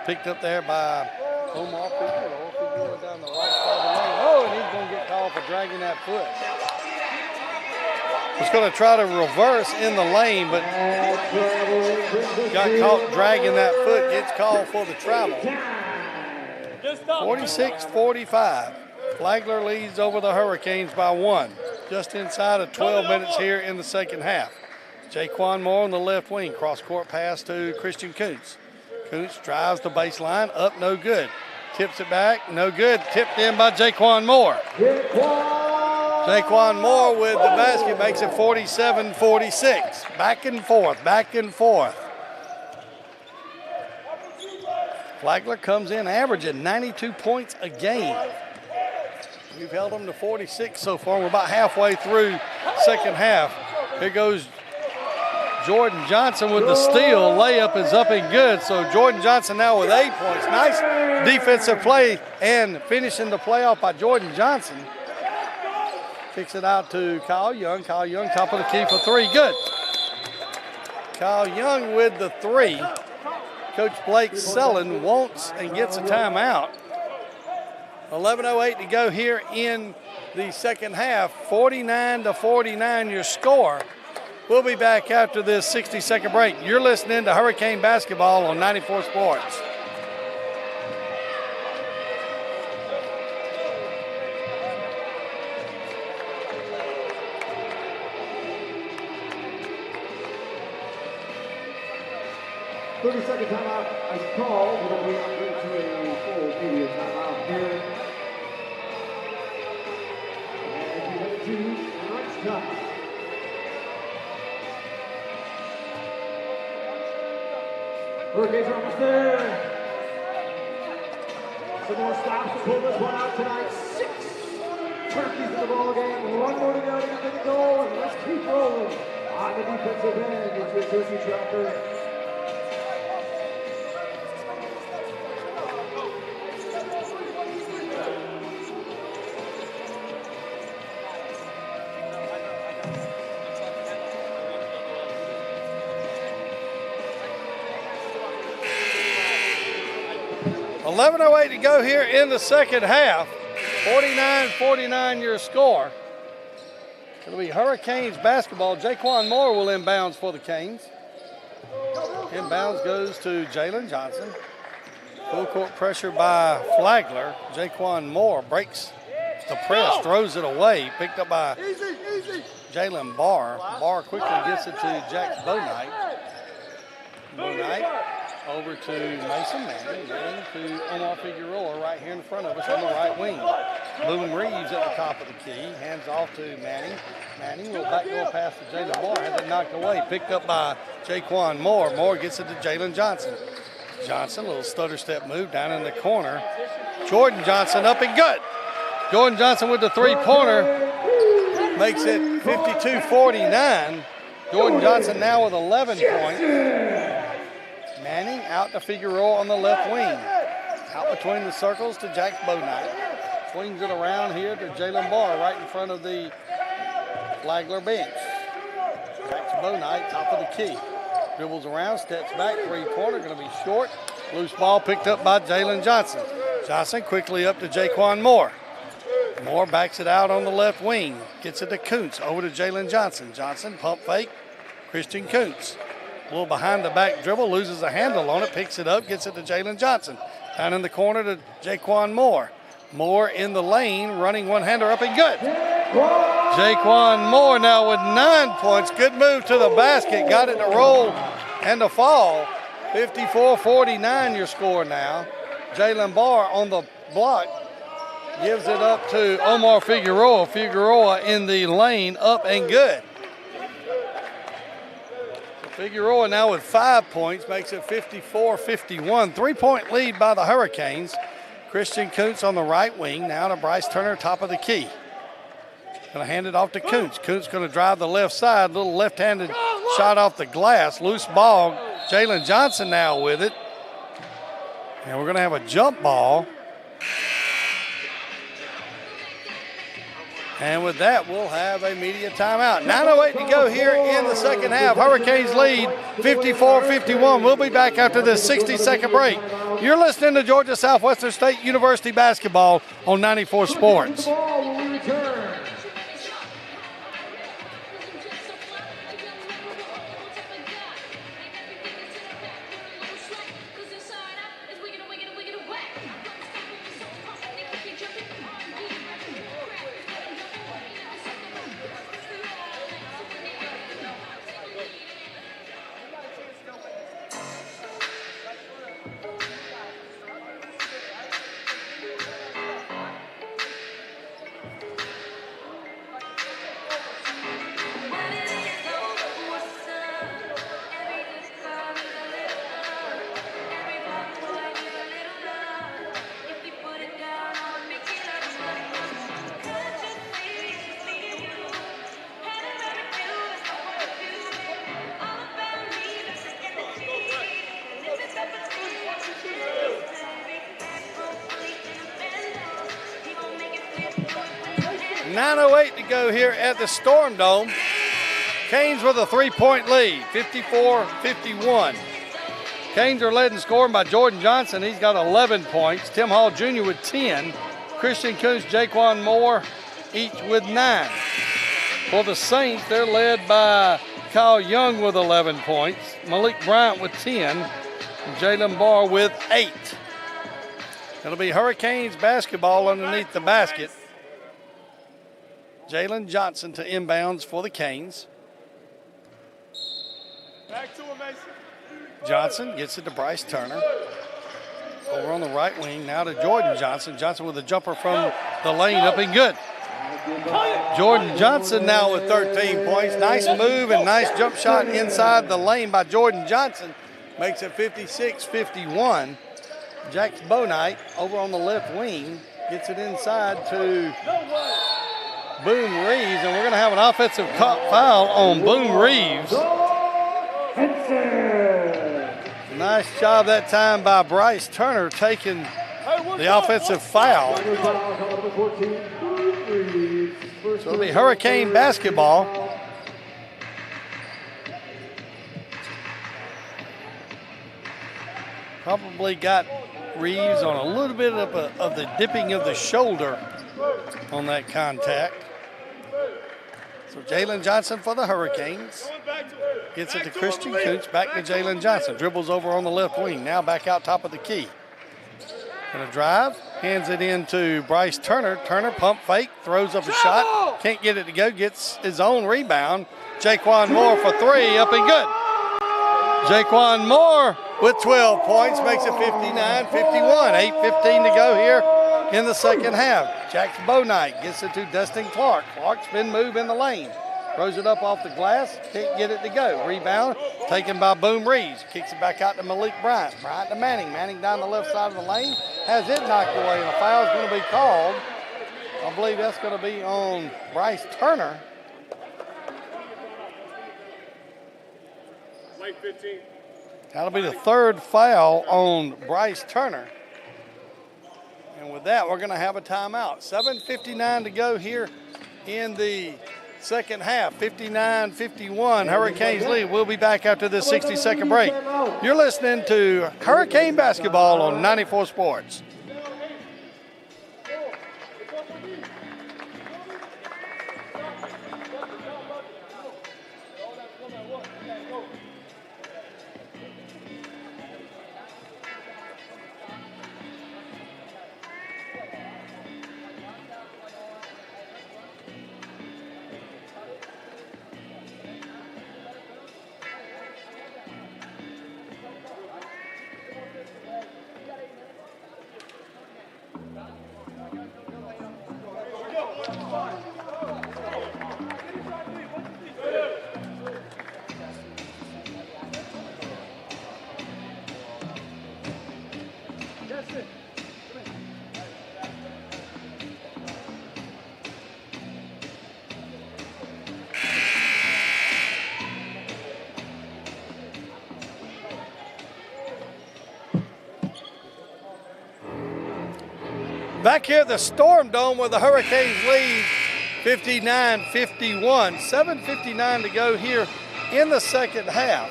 Picked up there by Omar Figueroa. Figueroa down the right side of the lane. Oh, and he's going to get called for dragging that foot. Was going to try to reverse in the lane, but got caught dragging that foot. Gets called for the travel. 46-45. Flagler leads over the Hurricanes by 1. Just inside of 12 minutes here in the second half. Jaquan Moore on the left wing. Cross-court pass to Christian Kuntz. Kuntz drives the baseline. Up, no good. Tips it back, no good. Tipped in by Jaquan Moore. Jaquan Moore with the basket makes it 47-46. Back and forth, back and forth. Flagler comes in averaging 92 points a game. We've held them to 46 so far. We're about halfway through second half. Here goes Jordan Johnson with the steal. Layup is up and good. So Jordan Johnson now with 8 points. Nice defensive play and finishing the playoff by Jordan Johnson. Kicks it out to Kyle Young. Kyle Young, top of the key for 3. Good. Kyle Young with the 3. Coach Blake Sellen wants and gets a timeout. 11:08 to go here in the second half. 49-49 your score. We'll be back after this 60-second break. You're listening to Hurricane Basketball on 94 Sports. Second timeout is called. We'll be upgraded to a full media timeout here. And we head to next time. Hurricanes are almost there. Some more stops to pull this one out tonight. 6 turkeys in the ball game. 1 more to go to get the goal, and let's keep rolling. On the defensive end, it's your turkey tracker. 11:08 to go here in the second half. 49-49 your score. It'll be Hurricanes basketball. Jaquan Moore will inbounds for the Canes. Inbounds goes to Jalen Johnson. Full court pressure by Flagler. Jaquan Moore breaks the press, throws it away. Picked up by Jalen Barr. Barr quickly gets it to Jax Bonight. Bonight over to Mason Manning. Manning to Omar Figueroa right here in front of us on the right wing. Boom Reeves at the top of the key. Hands off to Manning. Manning will backdoor pass to Jalen Barr. Has it knocked away. Picked up by Jaquan Moore. Moore gets it to Jalen Johnson. Johnson, a little stutter step move down in the corner. Jordan Johnson up and good. Jordan Johnson with the three-pointer makes it 52-49. Jordan Johnson now with 11 points. Manning out to Figueroa on the left wing. Out between the circles to Jack Bownight. Swings it around here to Jalen Barr right in front of the Flagler bench. Jack Bownight, top of the key. Dribbles around, steps back, three-pointer, going to be short. Loose ball picked up by Jalen Johnson. Johnson quickly up to Jaquan Moore. Moore backs it out on the left wing. Gets it to Kuntz, over to Jalen Johnson. Johnson, pump fake, Christian Kuntz. A little behind the back dribble, loses a handle on it, picks it up, gets it to Jalen Johnson. Down in the corner to Jaquan Moore. Moore in the lane, running one-hander up and good. Jaquan Moore now with 9 points. Good move to the basket. Got it to roll and to fall. 54-49 your score now. Jalen Barr on the block. Gives it up to Omar Figueroa. Figueroa in the lane, up and good. Figueroa now with 5 points, makes it 54-51. 3-point lead by the Hurricanes. Christian Kuntz on the right wing. Now to Bryce Turner, top of the key. Going to hand it off to Kuntz. Kuntz going to drive the left side. Little left-handed shot off the glass. Loose ball. Jalen Johnson now with it. And we're going to have a jump ball. And with that, we'll have a media timeout. 9:08 to go here in the second half. Hurricanes lead 54-51. We'll be back after this 60-second break. You're listening to Georgia Southwestern State University basketball on 94 Sports. To go here at the Storm Dome. Canes with a 3-point lead, 54-51. Canes are led in scoring by Jordan Johnson. He's got 11 points. Tim Hall Jr. with 10. Christian Kuntz, Jaquan Moore, each with 9. For the Saints, they're led by Kyle Young with 11 points. Malik Bryant with 10. And Jalen Barr with 8. It'll be Hurricanes basketball underneath the basket. Jalen Johnson to inbounds for the Canes. Back to him, Mason. Johnson gets it to Bryce Turner. Over on the right wing, now to Jordan Johnson. Johnson with a jumper from the lane, up and good. Jordan Johnson now with 13 points. Nice move and nice jump shot inside the lane by Jordan Johnson. Makes it 56-51. Jack Bownight over on the left wing. Gets it inside to Boone Reeves, and we're going to have an offensive foul on Boone Reeves. Nice job that time by Bryce Turner taking the offensive foul. So it'll be Hurricane basketball. Probably got Reeves on a little bit of the dipping of the shoulder on that contact. So Jalen Johnson for the Hurricanes. Gets it to Christian Kuntz, back to Jalen Johnson. Dribbles over on the left wing, now back out top of the key. Gonna drive, hands it in to Bryce Turner. Turner pump fake, throws up a shot. Can't get it to go, gets his own rebound. Jaquan Moore for 3, up and good. Jaquan Moore with 12 points, makes it 59-51. 8:15 to go here in the second half. Jack Bownight gets it to Dustin Clark. Clark spin move in the lane. Throws it up off the glass, can't get it to go. Rebound taken by Boone Reeves. Kicks it back out to Malik Bryant. Bryant to Manning. Manning down the left side of the lane. Has it knocked away, and a foul is going to be called I believe that's going to be on Bryce Turner. Late 15. That'll be the third foul on Bryce Turner. And with that, we're going to have a timeout. 7:59 to go here in the second half. 59-51, Hurricanes lead. We'll be back after this 60-second break. You're listening to Hurricane Basketball on 94 Sports. Back here at the Storm Dome where the Hurricanes lead 59-51. 7:59 to go here in the second half.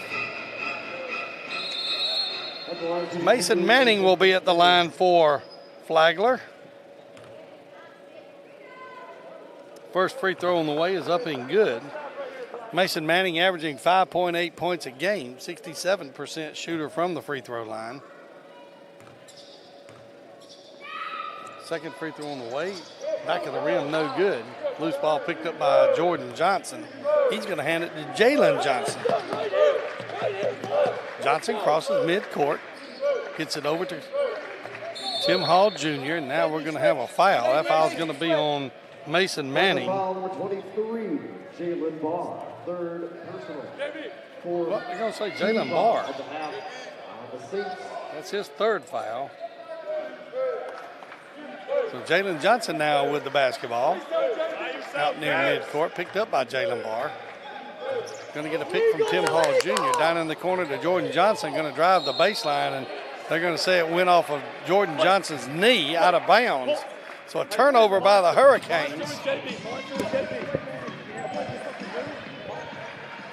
Mason Manning will be at the line for Flagler. First free throw on the way is up and good. Mason Manning averaging 5.8 points a game, 67% shooter from the free throw line. Second free throw on the way, back of the rim, no good. Loose ball picked up by Jordan Johnson. He's going to hand it to Jalen Johnson. Johnson crosses midcourt, gets it over to Tim Hall Jr., and now we're going to have a foul. That foul is going to be on Mason Manning. Foul number 23, Jalen Barr, third personal. Well, they're going to say Jalen Barr. On behalf of the Saints. That's his third foul. So Jalen Johnson now with the basketball. Out near midcourt, picked up by Jalen Barr. Going to get a pick from Tim Hall Jr. Down in the corner to Jordan Johnson, going to drive the baseline, and they're going to say it went off of Jordan Johnson's knee out of bounds. So a turnover by the Hurricanes.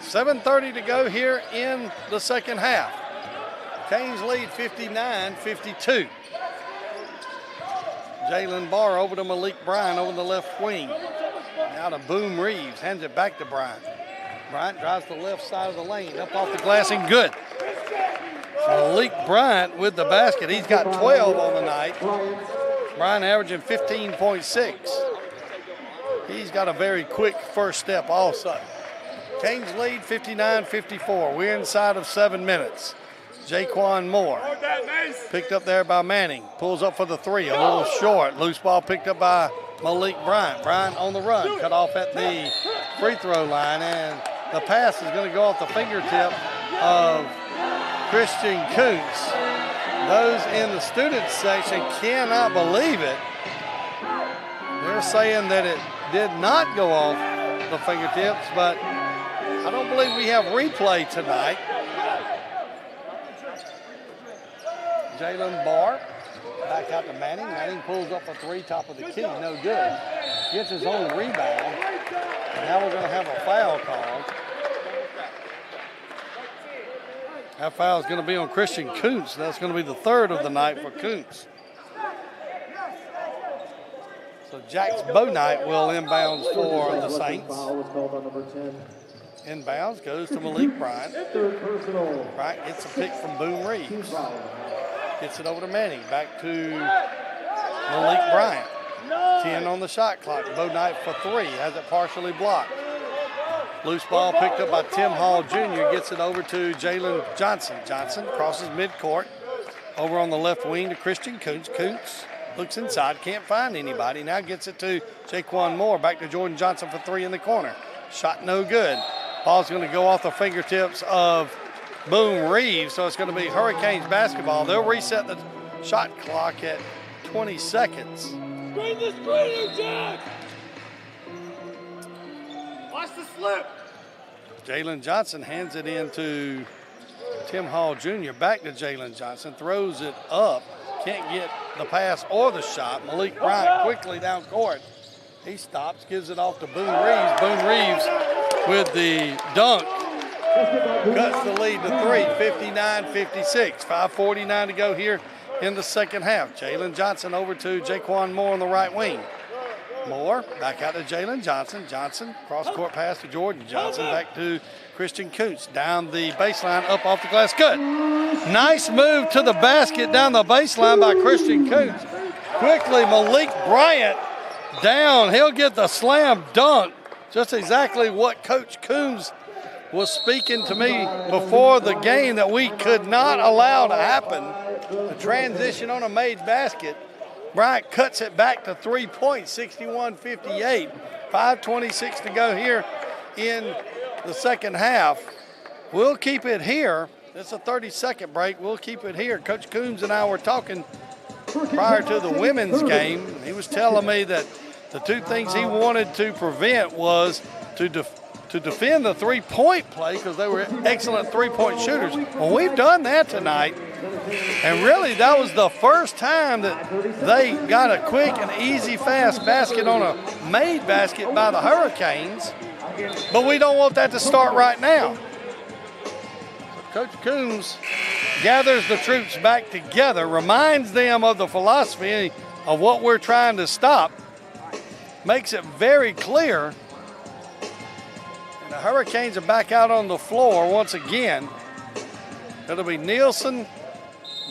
7:30 to go here in the second half. Canes lead 59-52. Jalen Barr over to Malik Bryant over the left wing. Now to Boom Reeves, hands it back to Bryant. Bryant drives the left side of the lane, up off the glass and good. Malik Bryant with the basket. He's got 12 on the night. Bryant averaging 15.6. He's got a very quick first step also. Canes lead 59-54. We're inside of 7 minutes. Jaquan Moore picked up there by Manning. Pulls up for the three, a little short. Loose ball picked up by Malik Bryant. Bryant on the run, cut off at the free throw line, and the pass is going to go off the fingertip of Christian Kuntz. Those in the student section cannot believe it. They're saying that it did not go off the fingertips, but I don't believe we have replay tonight. Jalen Barr back out to Manning. Manning pulls up a three, top of the key, no good. Gets his own rebound. And now we're going to have a foul called. That foul is going to be on Christian Kuntz. That's going to be the third of the night for Kuntz. So Jax Bonight will inbounds for the Saints. Foul was called on number 10. Inbounds goes to Malik Bryant. Third personal. Bryant gets a pick from Boom Reeves. Gets it over to Manning. Back to Malik Bryant. 10 on the shot clock. Bonight for three. Has it partially blocked. Loose ball picked up by Tim Hall Jr. Gets it over to Jalen Johnson. Johnson crosses midcourt. Over on the left wing to Christian Kuntz. Kuntz looks inside. Can't find anybody. Now gets it to Jaquan Moore. Back to Jordan Johnson for three in the corner. Shot no good. Ball's going to go off the fingertips of Boom Reeves, so it's going to be Hurricanes basketball. They'll reset the shot clock at 20 seconds. Screen the screener, Jack! Watch the slip! Jalen Johnson hands it in to Tim Hall Jr. Back to Jalen Johnson. Throws it up. Can't get the pass or the shot. Malik Bryant quickly down court. He stops, gives it off to Boone Reeves. Boone Reeves with the dunk. Cuts the lead to 3, 59-56. 5:49 to go here in the second half. Jalen Johnson over to Jaquan Moore on the right wing. Moore back out to Jalen Johnson. Johnson cross-court pass to Jordan Johnson. Back to Christian Kuntz. Down the baseline, up off the glass. Good. Nice move to the basket down the baseline by Christian Kuntz. Quickly, Malik Bryant down. He'll get the slam dunk. Just exactly what Coach Coombs was speaking to me before the game that we could not allow to happen. The transition on a made basket. Bryant cuts it back to 3 points, 61-58. 5:26 to go here in the second half. We'll keep it here. It's a 30-second break. We'll keep it here. Coach Coombs and I were talking prior to the women's game. He was telling me that the two things he wanted to prevent was to defend the three-point play because they were excellent three-point shooters. Well, we've done that tonight. And really, that was the first time that they got a quick and easy, fast basket on a made basket by the Hurricanes. But we don't want that to start right now. So Coach Coombs gathers the troops back together, reminds them of the philosophy of what we're trying to stop, makes it very clear. And the Hurricanes are back out on the floor once again. It'll be Nielsen,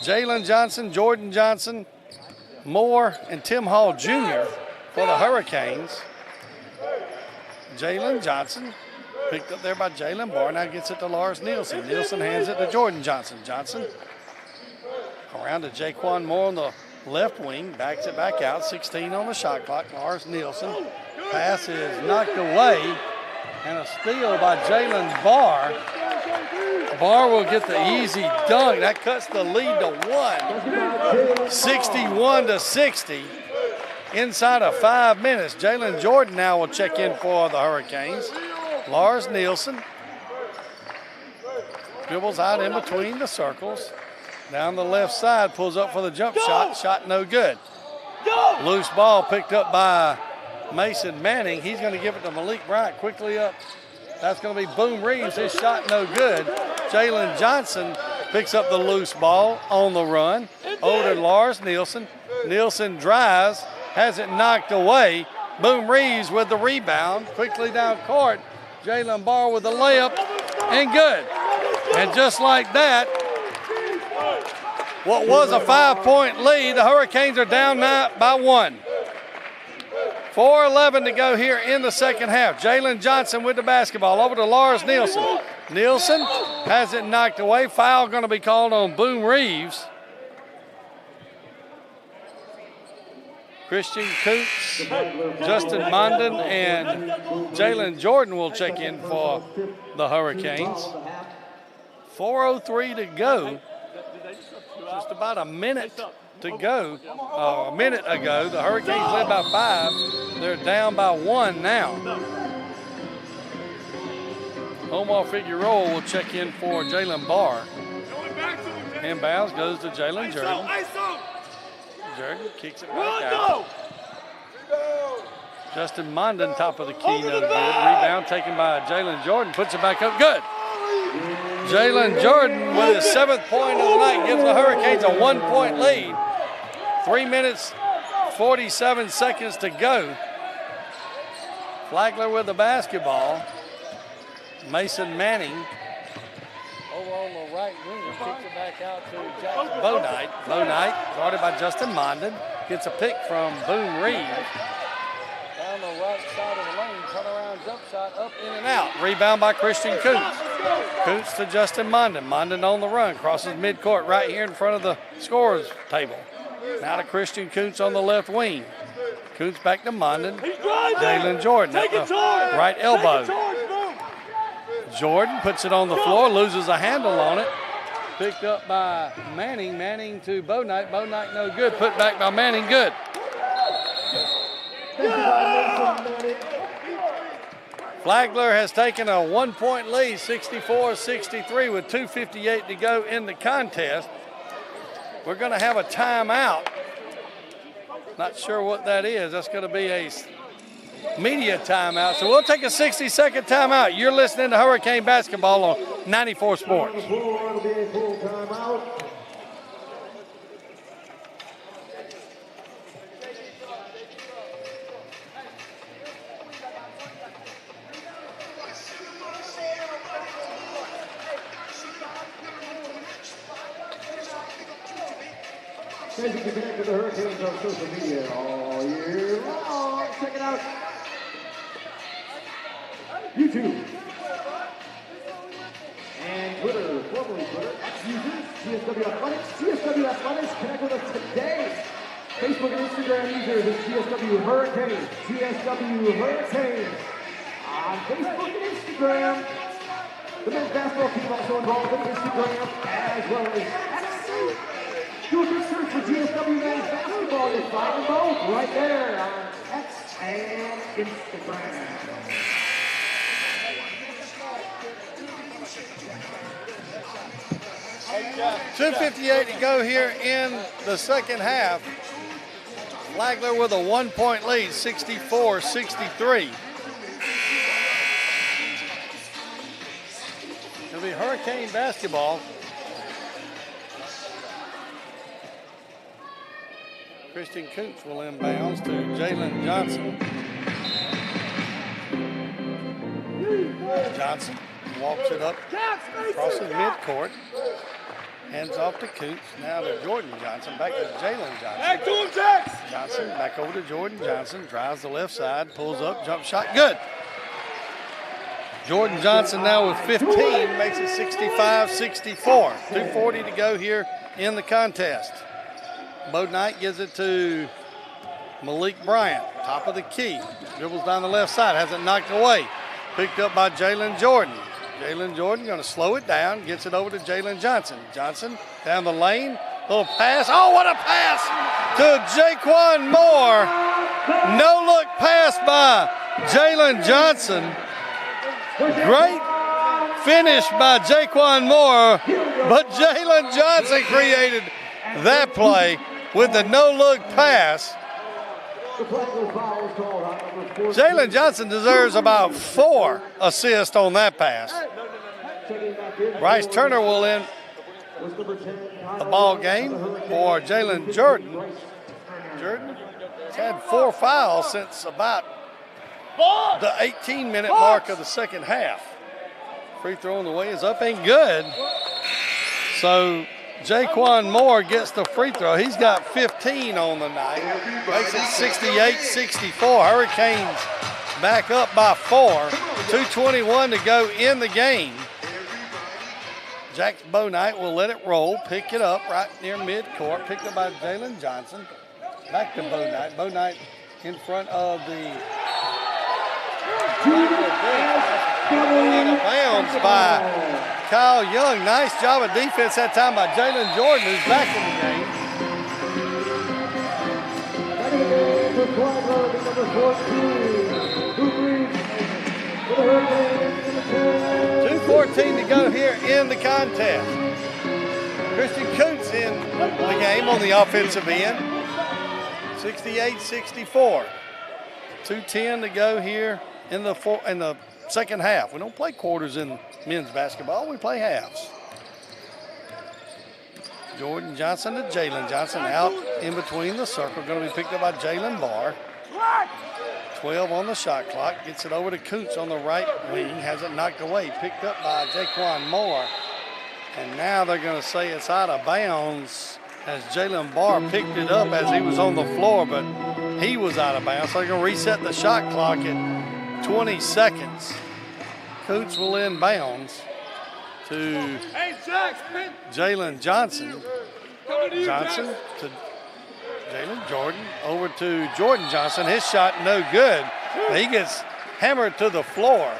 Jalen Johnson, Jordan Johnson, Moore, and Tim Hall Jr. for the Hurricanes. Jalen Johnson picked up there by Jalen Barr. Now gets it to Lars Nielsen. Nielsen hands it to Jordan Johnson. Johnson around to Jaquan Moore on the left wing. Backs it back out. 16 on the shot clock. Lars Nielsen. Pass is knocked away. And a steal by Jalen Barr. Barr will get the easy dunk. That cuts the lead to 1. 61-60. Inside of 5 minutes. Jalen Jordan now will check in for the Hurricanes. Lars Nielsen dribbles out in between the circles. Down the left side, pulls up for the jump shot. Shot no good. Loose ball picked up by Mason Manning. He's going to give it to Malik Bryant quickly up. That's going to be Boone Reeves. His shot no good. Jalen Johnson picks up the loose ball on the run. Over to Lars Nielsen. Nielsen drives, has it knocked away. Boone Reeves with the rebound. Quickly down court. Jalen Barr with the layup and good. And just like that, what was a 5-point lead, the Hurricanes are down by 1. 4:11 to go here in the second half. Jalen Johnson with the basketball over to Lars Nielsen. Nielsen has it knocked away. Foul going to be called on Boone Reeves. Christian Kuntz, Justin Mondon, and Jalen Jordan will check in for the Hurricanes. 4:03 to go. Just about a minute to go. A minute ago, the Hurricanes led by 5. They're down by 1 now. Omar Figueroa will check in for Jalen Barr. Inbounds goes to Jalen Jordan. Jordan kicks it back out. Justin Mondon, top of the key, no good. Rebound taken by Jalen Jordan, puts it back up, good. Jalen Jordan with his 7th point of the night gives the Hurricanes a 1-point lead. 3 minutes, 47 seconds to go. Flagler with the basketball. Mason Manning over on the right wing, kicks it back out to Jackson Bownight. Bownight, guarded by Justin Mondon, gets a pick from Boone Reeves. Down the right side of the lane, turnaround jump shot, up, in and out. Rebound by Christian Kuntz. Kuntz to Justin Mondon. Mondon on the run, crosses midcourt right here in front of the scorer's table. Now to Christian Kuntz on the left wing. Kuntz back to Mondon. Jalen Jordan at the right elbow. Jordan puts it on the floor, loses a handle on it. Picked up by Manning. Manning to Bownight. Bownight no good. Put back by Manning, good. Flagler has taken a 1-point lead, 64-63, with 2:58 to go in the contest. We're going to have a timeout. Not sure what that is. That's going to be a media timeout. So we'll take a 60-second timeout. You're listening to Hurricane Basketball on 94 Sports. It'll be a full timeout. Guys, you can connect with the Hurricanes on social media all year long. Check it out. YouTube. And Twitter, formerly Twitter, ex-users, GSW Athletics. GSW Athletics, connect with us today. Facebook and Instagram users is GSW Hurricanes. GSW Hurricanes. On Facebook and Instagram. The men's basketball team also involved in Instagram as well as X. Do a quick search for GSW men's basketball. You'll find them both right there on X and Instagram. $2:58 to go here in the second half. Flagler with a 1-point lead, 64-63. It'll be Hurricane basketball. Christian Coots will inbounds to Jalen Johnson. Johnson walks it up, crosses midcourt, hands off to Coots, now to Jordan Johnson, back to Jalen Johnson. Back to him, Jax! Johnson back over to Jordan Johnson, drives the left side, pulls up, jump shot, good. Jordan Johnson now with 15, makes it 65-64. 2:40 to go here in the contest. Bo Knight gives it to Malik Bryant, top of the key. Dribbles down the left side, has it knocked away. Picked up by Jalen Jordan. Jalen Jordan going to slow it down, gets it over to Jalen Johnson. Johnson down the lane, little pass. Oh, what a pass to Jaquan Moore. No look pass by Jalen Johnson. Great finish by Jaquan Moore, but Jalen Johnson created that play with the no-look pass. Jalen Johnson deserves about 4 assists on that pass. Bryce Turner will end the ball game for Jalen Jordan. Jordan has had 4 fouls since about the 18-minute mark of the second half. Free throw on the way is up and good. So Jaquan Moore gets the free throw. He's got 15 on the night. Makes it 68-64. Hurricanes back up by 4. 2:21 to go in the game. Jax Bonite will let it roll, pick it up right near midcourt. Picked up by Jalen Johnson. Back to Bonite. Bonite in front of the out of bounds by Kyle Young. Nice job of defense that time by Jalen Jordan, who's back in the game. 2:14 to go here in the contest. Christian Coots in the game on the offensive end. 68-64. 2:10 to go here in the second half. We don't play quarters in men's basketball. We play halves. Jordan Johnson to Jalen Johnson out in between the circle. Going to be picked up by Jalen Barr. 12 on the shot clock. Gets it over to Coots on the right wing. Has it knocked away. Picked up by Jaquan Moore. And now they're going to say it's out of bounds as Jalen Barr picked it up as he was on the floor, but he was out of bounds. So they're going to reset the shot clock at 20 seconds. Coots will inbounds to Jalen Johnson. Johnson to Jalen Jordan. Over to Jordan Johnson. His shot no good. He gets hammered to the floor.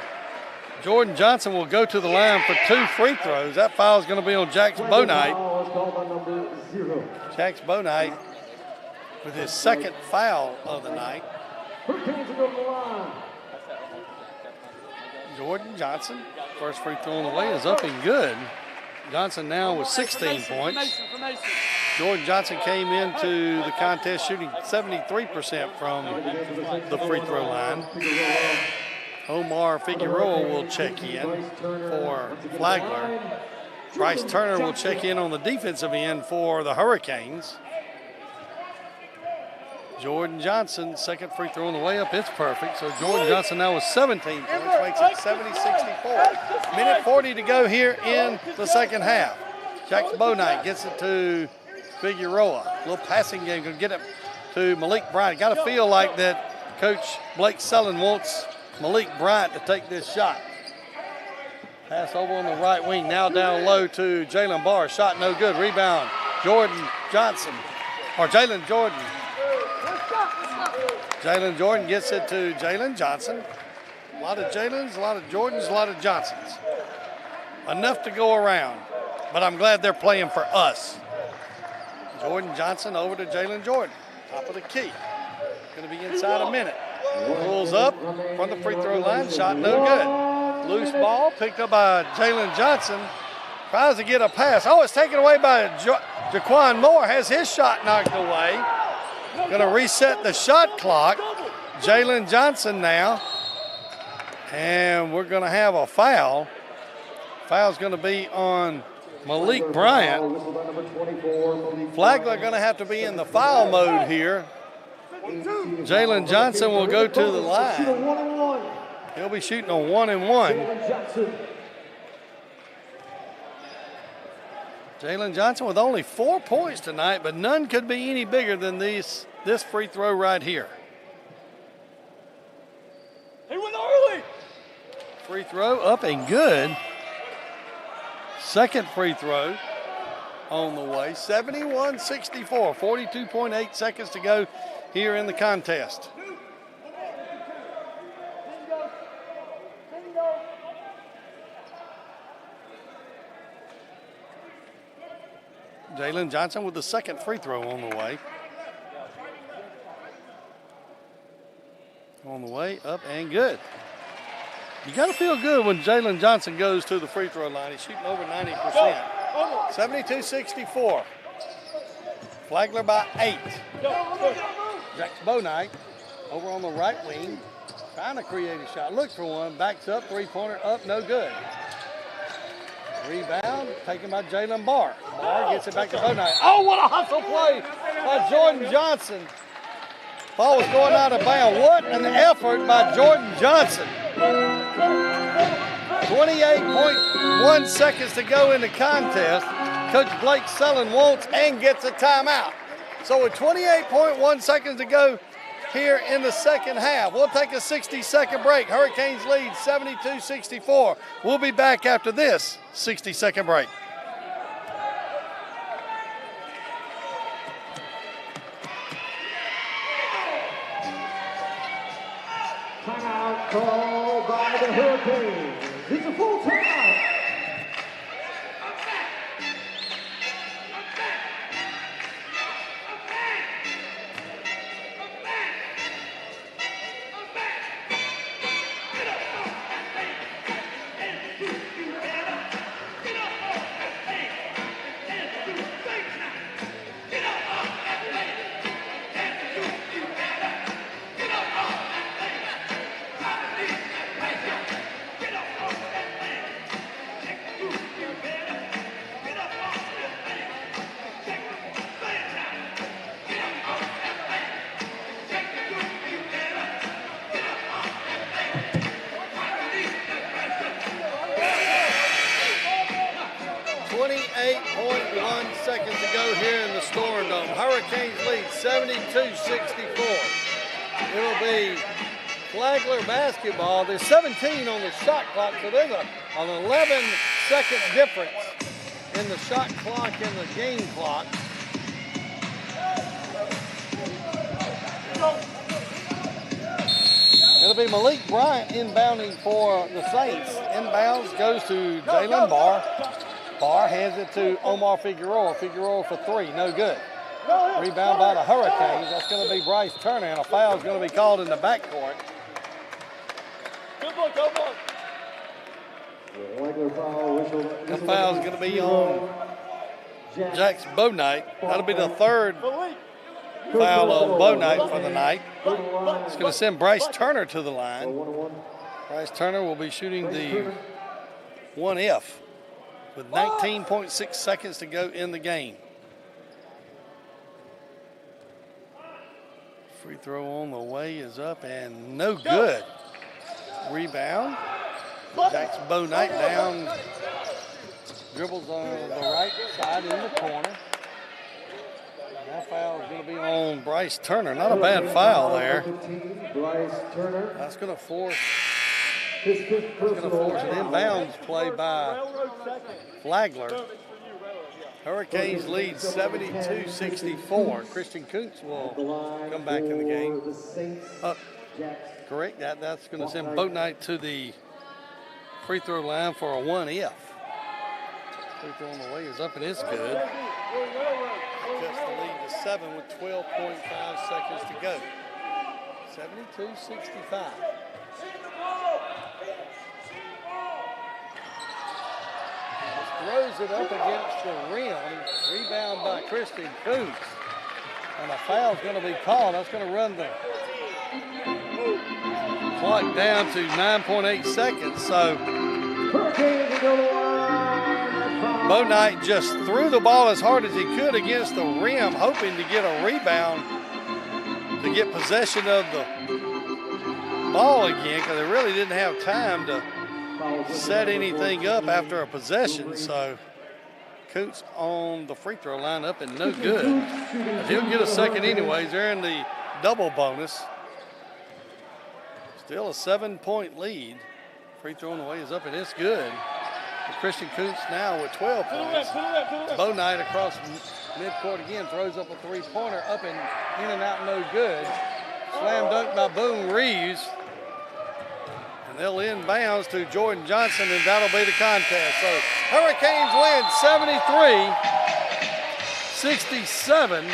Jordan Johnson will go to the line for 2 free throws. That foul is going to be on Jax Bonite. Jax Bonite with his second foul of the night. Jordan Johnson, first free throw on the way is up and good. Johnson now with 16 points. Jordan Johnson came into the contest shooting 73% from the free throw line. Omar Figueroa will check in for Flagler. Bryce Turner will check in on the defensive end for the Hurricanes. Jordan Johnson, second free throw on the way up, it's perfect. So Jordan Johnson now with 17 points, makes it 70-64. Minute 40 to go here in the second half. Jack Bonight gets it to Figueroa. A little passing game, gonna get it to Malik Bryant. Got to feel like that Coach Blake Sullen wants Malik Bryant to take this shot. Pass over on the right wing, now down low to Jalen Barr. Shot no good, rebound, Jordan Johnson, or Jalen Jordan. Jalen Jordan gets it to Jalen Johnson. A lot of Jalen's, a lot of Jordans, a lot of Johnsons. Enough to go around, but I'm glad they're playing for us. Jordan Johnson over to Jalen Jordan, top of the key. Going to be inside a minute. Pulls up from the free throw line, shot no good. Loose ball picked up by Jalen Johnson. Tries to get a pass. Oh, it's taken away by Jaquan Moore, has his shot knocked away. Going to reset the shot clock. Jalen Johnson now. And we're going to have a foul. Foul's going to be on Malik Bryant. Flagler going to have to be in the foul mode here. Jalen Johnson will go to the line. He'll be shooting a 1-and-1. Jalen Johnson with only 4 points tonight, but none could be any bigger than this free throw right here. He went early. Free throw up and good. Second free throw on the way. 71-64, 42.8 seconds to go here in the contest. Jalen Johnson with the second free throw on the way. On the way, up and good. You got to feel good when Jalen Johnson goes to the free throw line. He's shooting over 90%. 72-64. Flagler by 8. Jack Bonight over on the right wing, trying to create a shot. Looks for one, backs up, three-pointer up, no good. Rebound taken by Jalen Barr. Barr gets it back to Bonight. Oh, what a hustle play by Jordan Johnson. Ball was going out of bounds. What an effort by Jordan Johnson. 28.1 seconds to go in the contest. Coach Blake Sullen wants and gets a timeout. So with 28.1 seconds to go here in the second half, we'll take a 60-second break. Hurricanes lead 72-64. We'll be back after this 60-second break. Timeout called by the Hurricanes. It's a full timeout. Seconds to go here in the Storm Dome. Hurricanes lead 72-64. It'll be Flagler basketball. There's 17 on the shot clock, so there's an 11-second difference in the shot clock and the game clock. It'll be Malik Bryant inbounding for the Saints. Inbounds goes to Jalen Barr. Barr hands it to Omar Figueroa. Figueroa for three, no good. Rebound by the Hurricanes. That's going to be Bryce Turner, and a foul is going to be called in the backcourt. Good boy, go boy. Flagler foul whistle. The foul's going to be on Jax Bownight. That'll be the third foul on Bownight for the night. It's going to send Bryce Turner to the line. Bryce Turner will be shooting the 1F with 19.6 seconds to go in the game. Free throw on the way is up and no good. Rebound. Jax Bownight down. Dribbles on the right side in the corner. That foul is going to be on Bryce Turner. Not a bad foul there. Bryce Turner. That's going to force His fifth personal an inbounds play by Flagler. Hurricanes lead 72-64. Christian Kuntz will come back in the game. Correct. That's going to send Bownight to the free throw line for a 1F. Free throw on the way is up and it's good. Cuts the lead to 7 with 12.5 seconds to go. 72-65. Throws it up against the rim. Rebound by Christian Kuntz. And a foul's going to be called. That's going to run the clock down to 9.8 seconds. So Bownight just threw the ball as hard as he could against the rim, hoping to get a rebound to get possession of the ball again, because they really didn't have time to set anything up after a possession. So Kuntz on the free throw line up and no good. But he'll get a second anyways. They're in the double bonus. Still a 7-point lead. Free throw on the way is up and it's good. But Christian Kuntz now with 12 points. Bownight across midcourt again throws up a three-pointer up and in and out, no good. Slam dunk by Boone Reeves. And they'll inbounds to Jordan Johnson, and that'll be the contest. So Hurricanes win 73-67.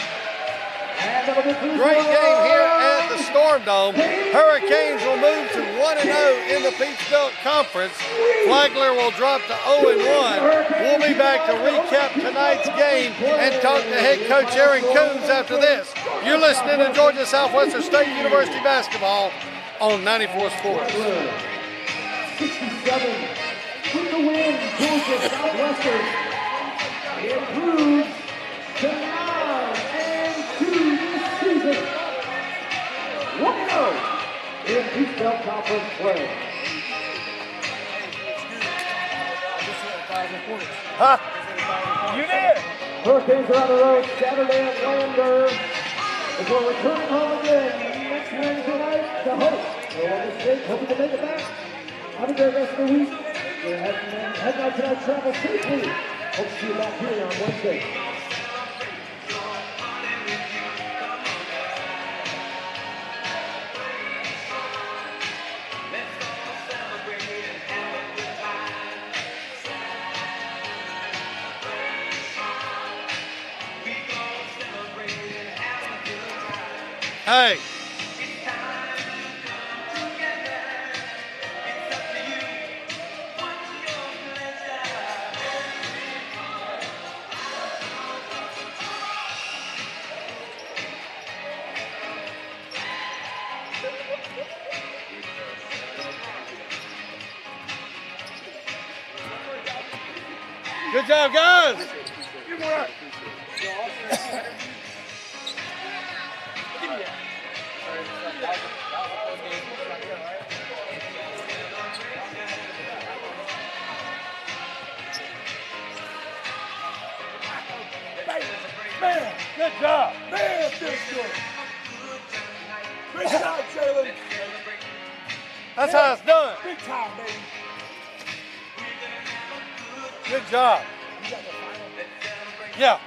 Great game here at the Storm Dome. Hurricanes will move to 1-0 in the Peach Belt Conference. Flagler will drop to 0-1. We'll be back to recap tonight's game and talk to head coach Aaron Coombs after this. You're listening to Georgia Southwestern State University basketball on 94 Sports. 67 with the win, Georgia Southwestern improves to 9-2 this season. 1-0 in Peach Belt Conference play. Huh? You did. Hurricanes are on the road Saturday at Lander before returning home again next Wednesday night to host Illinois State, hoping to make it back. Have a great rest of the week. We're heading out tonight, travel safely. Hope to see you back here on Wednesday. Hey. Good job, guys. Good work. Man, good job. Man, feels good. Great job, Jalen. That's how it's done. Big time, baby. Good job. Yeah.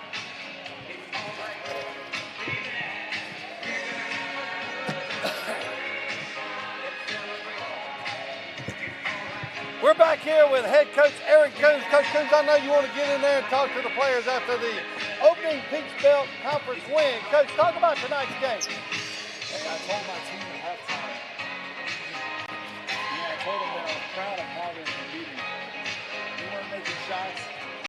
We're back here with head coach Aaron Coombs. Coach Coombs, I know you want to get in there and talk to the players after the opening Peach Belt Conference win. Coach, talk about tonight's game. Hey, I told my team at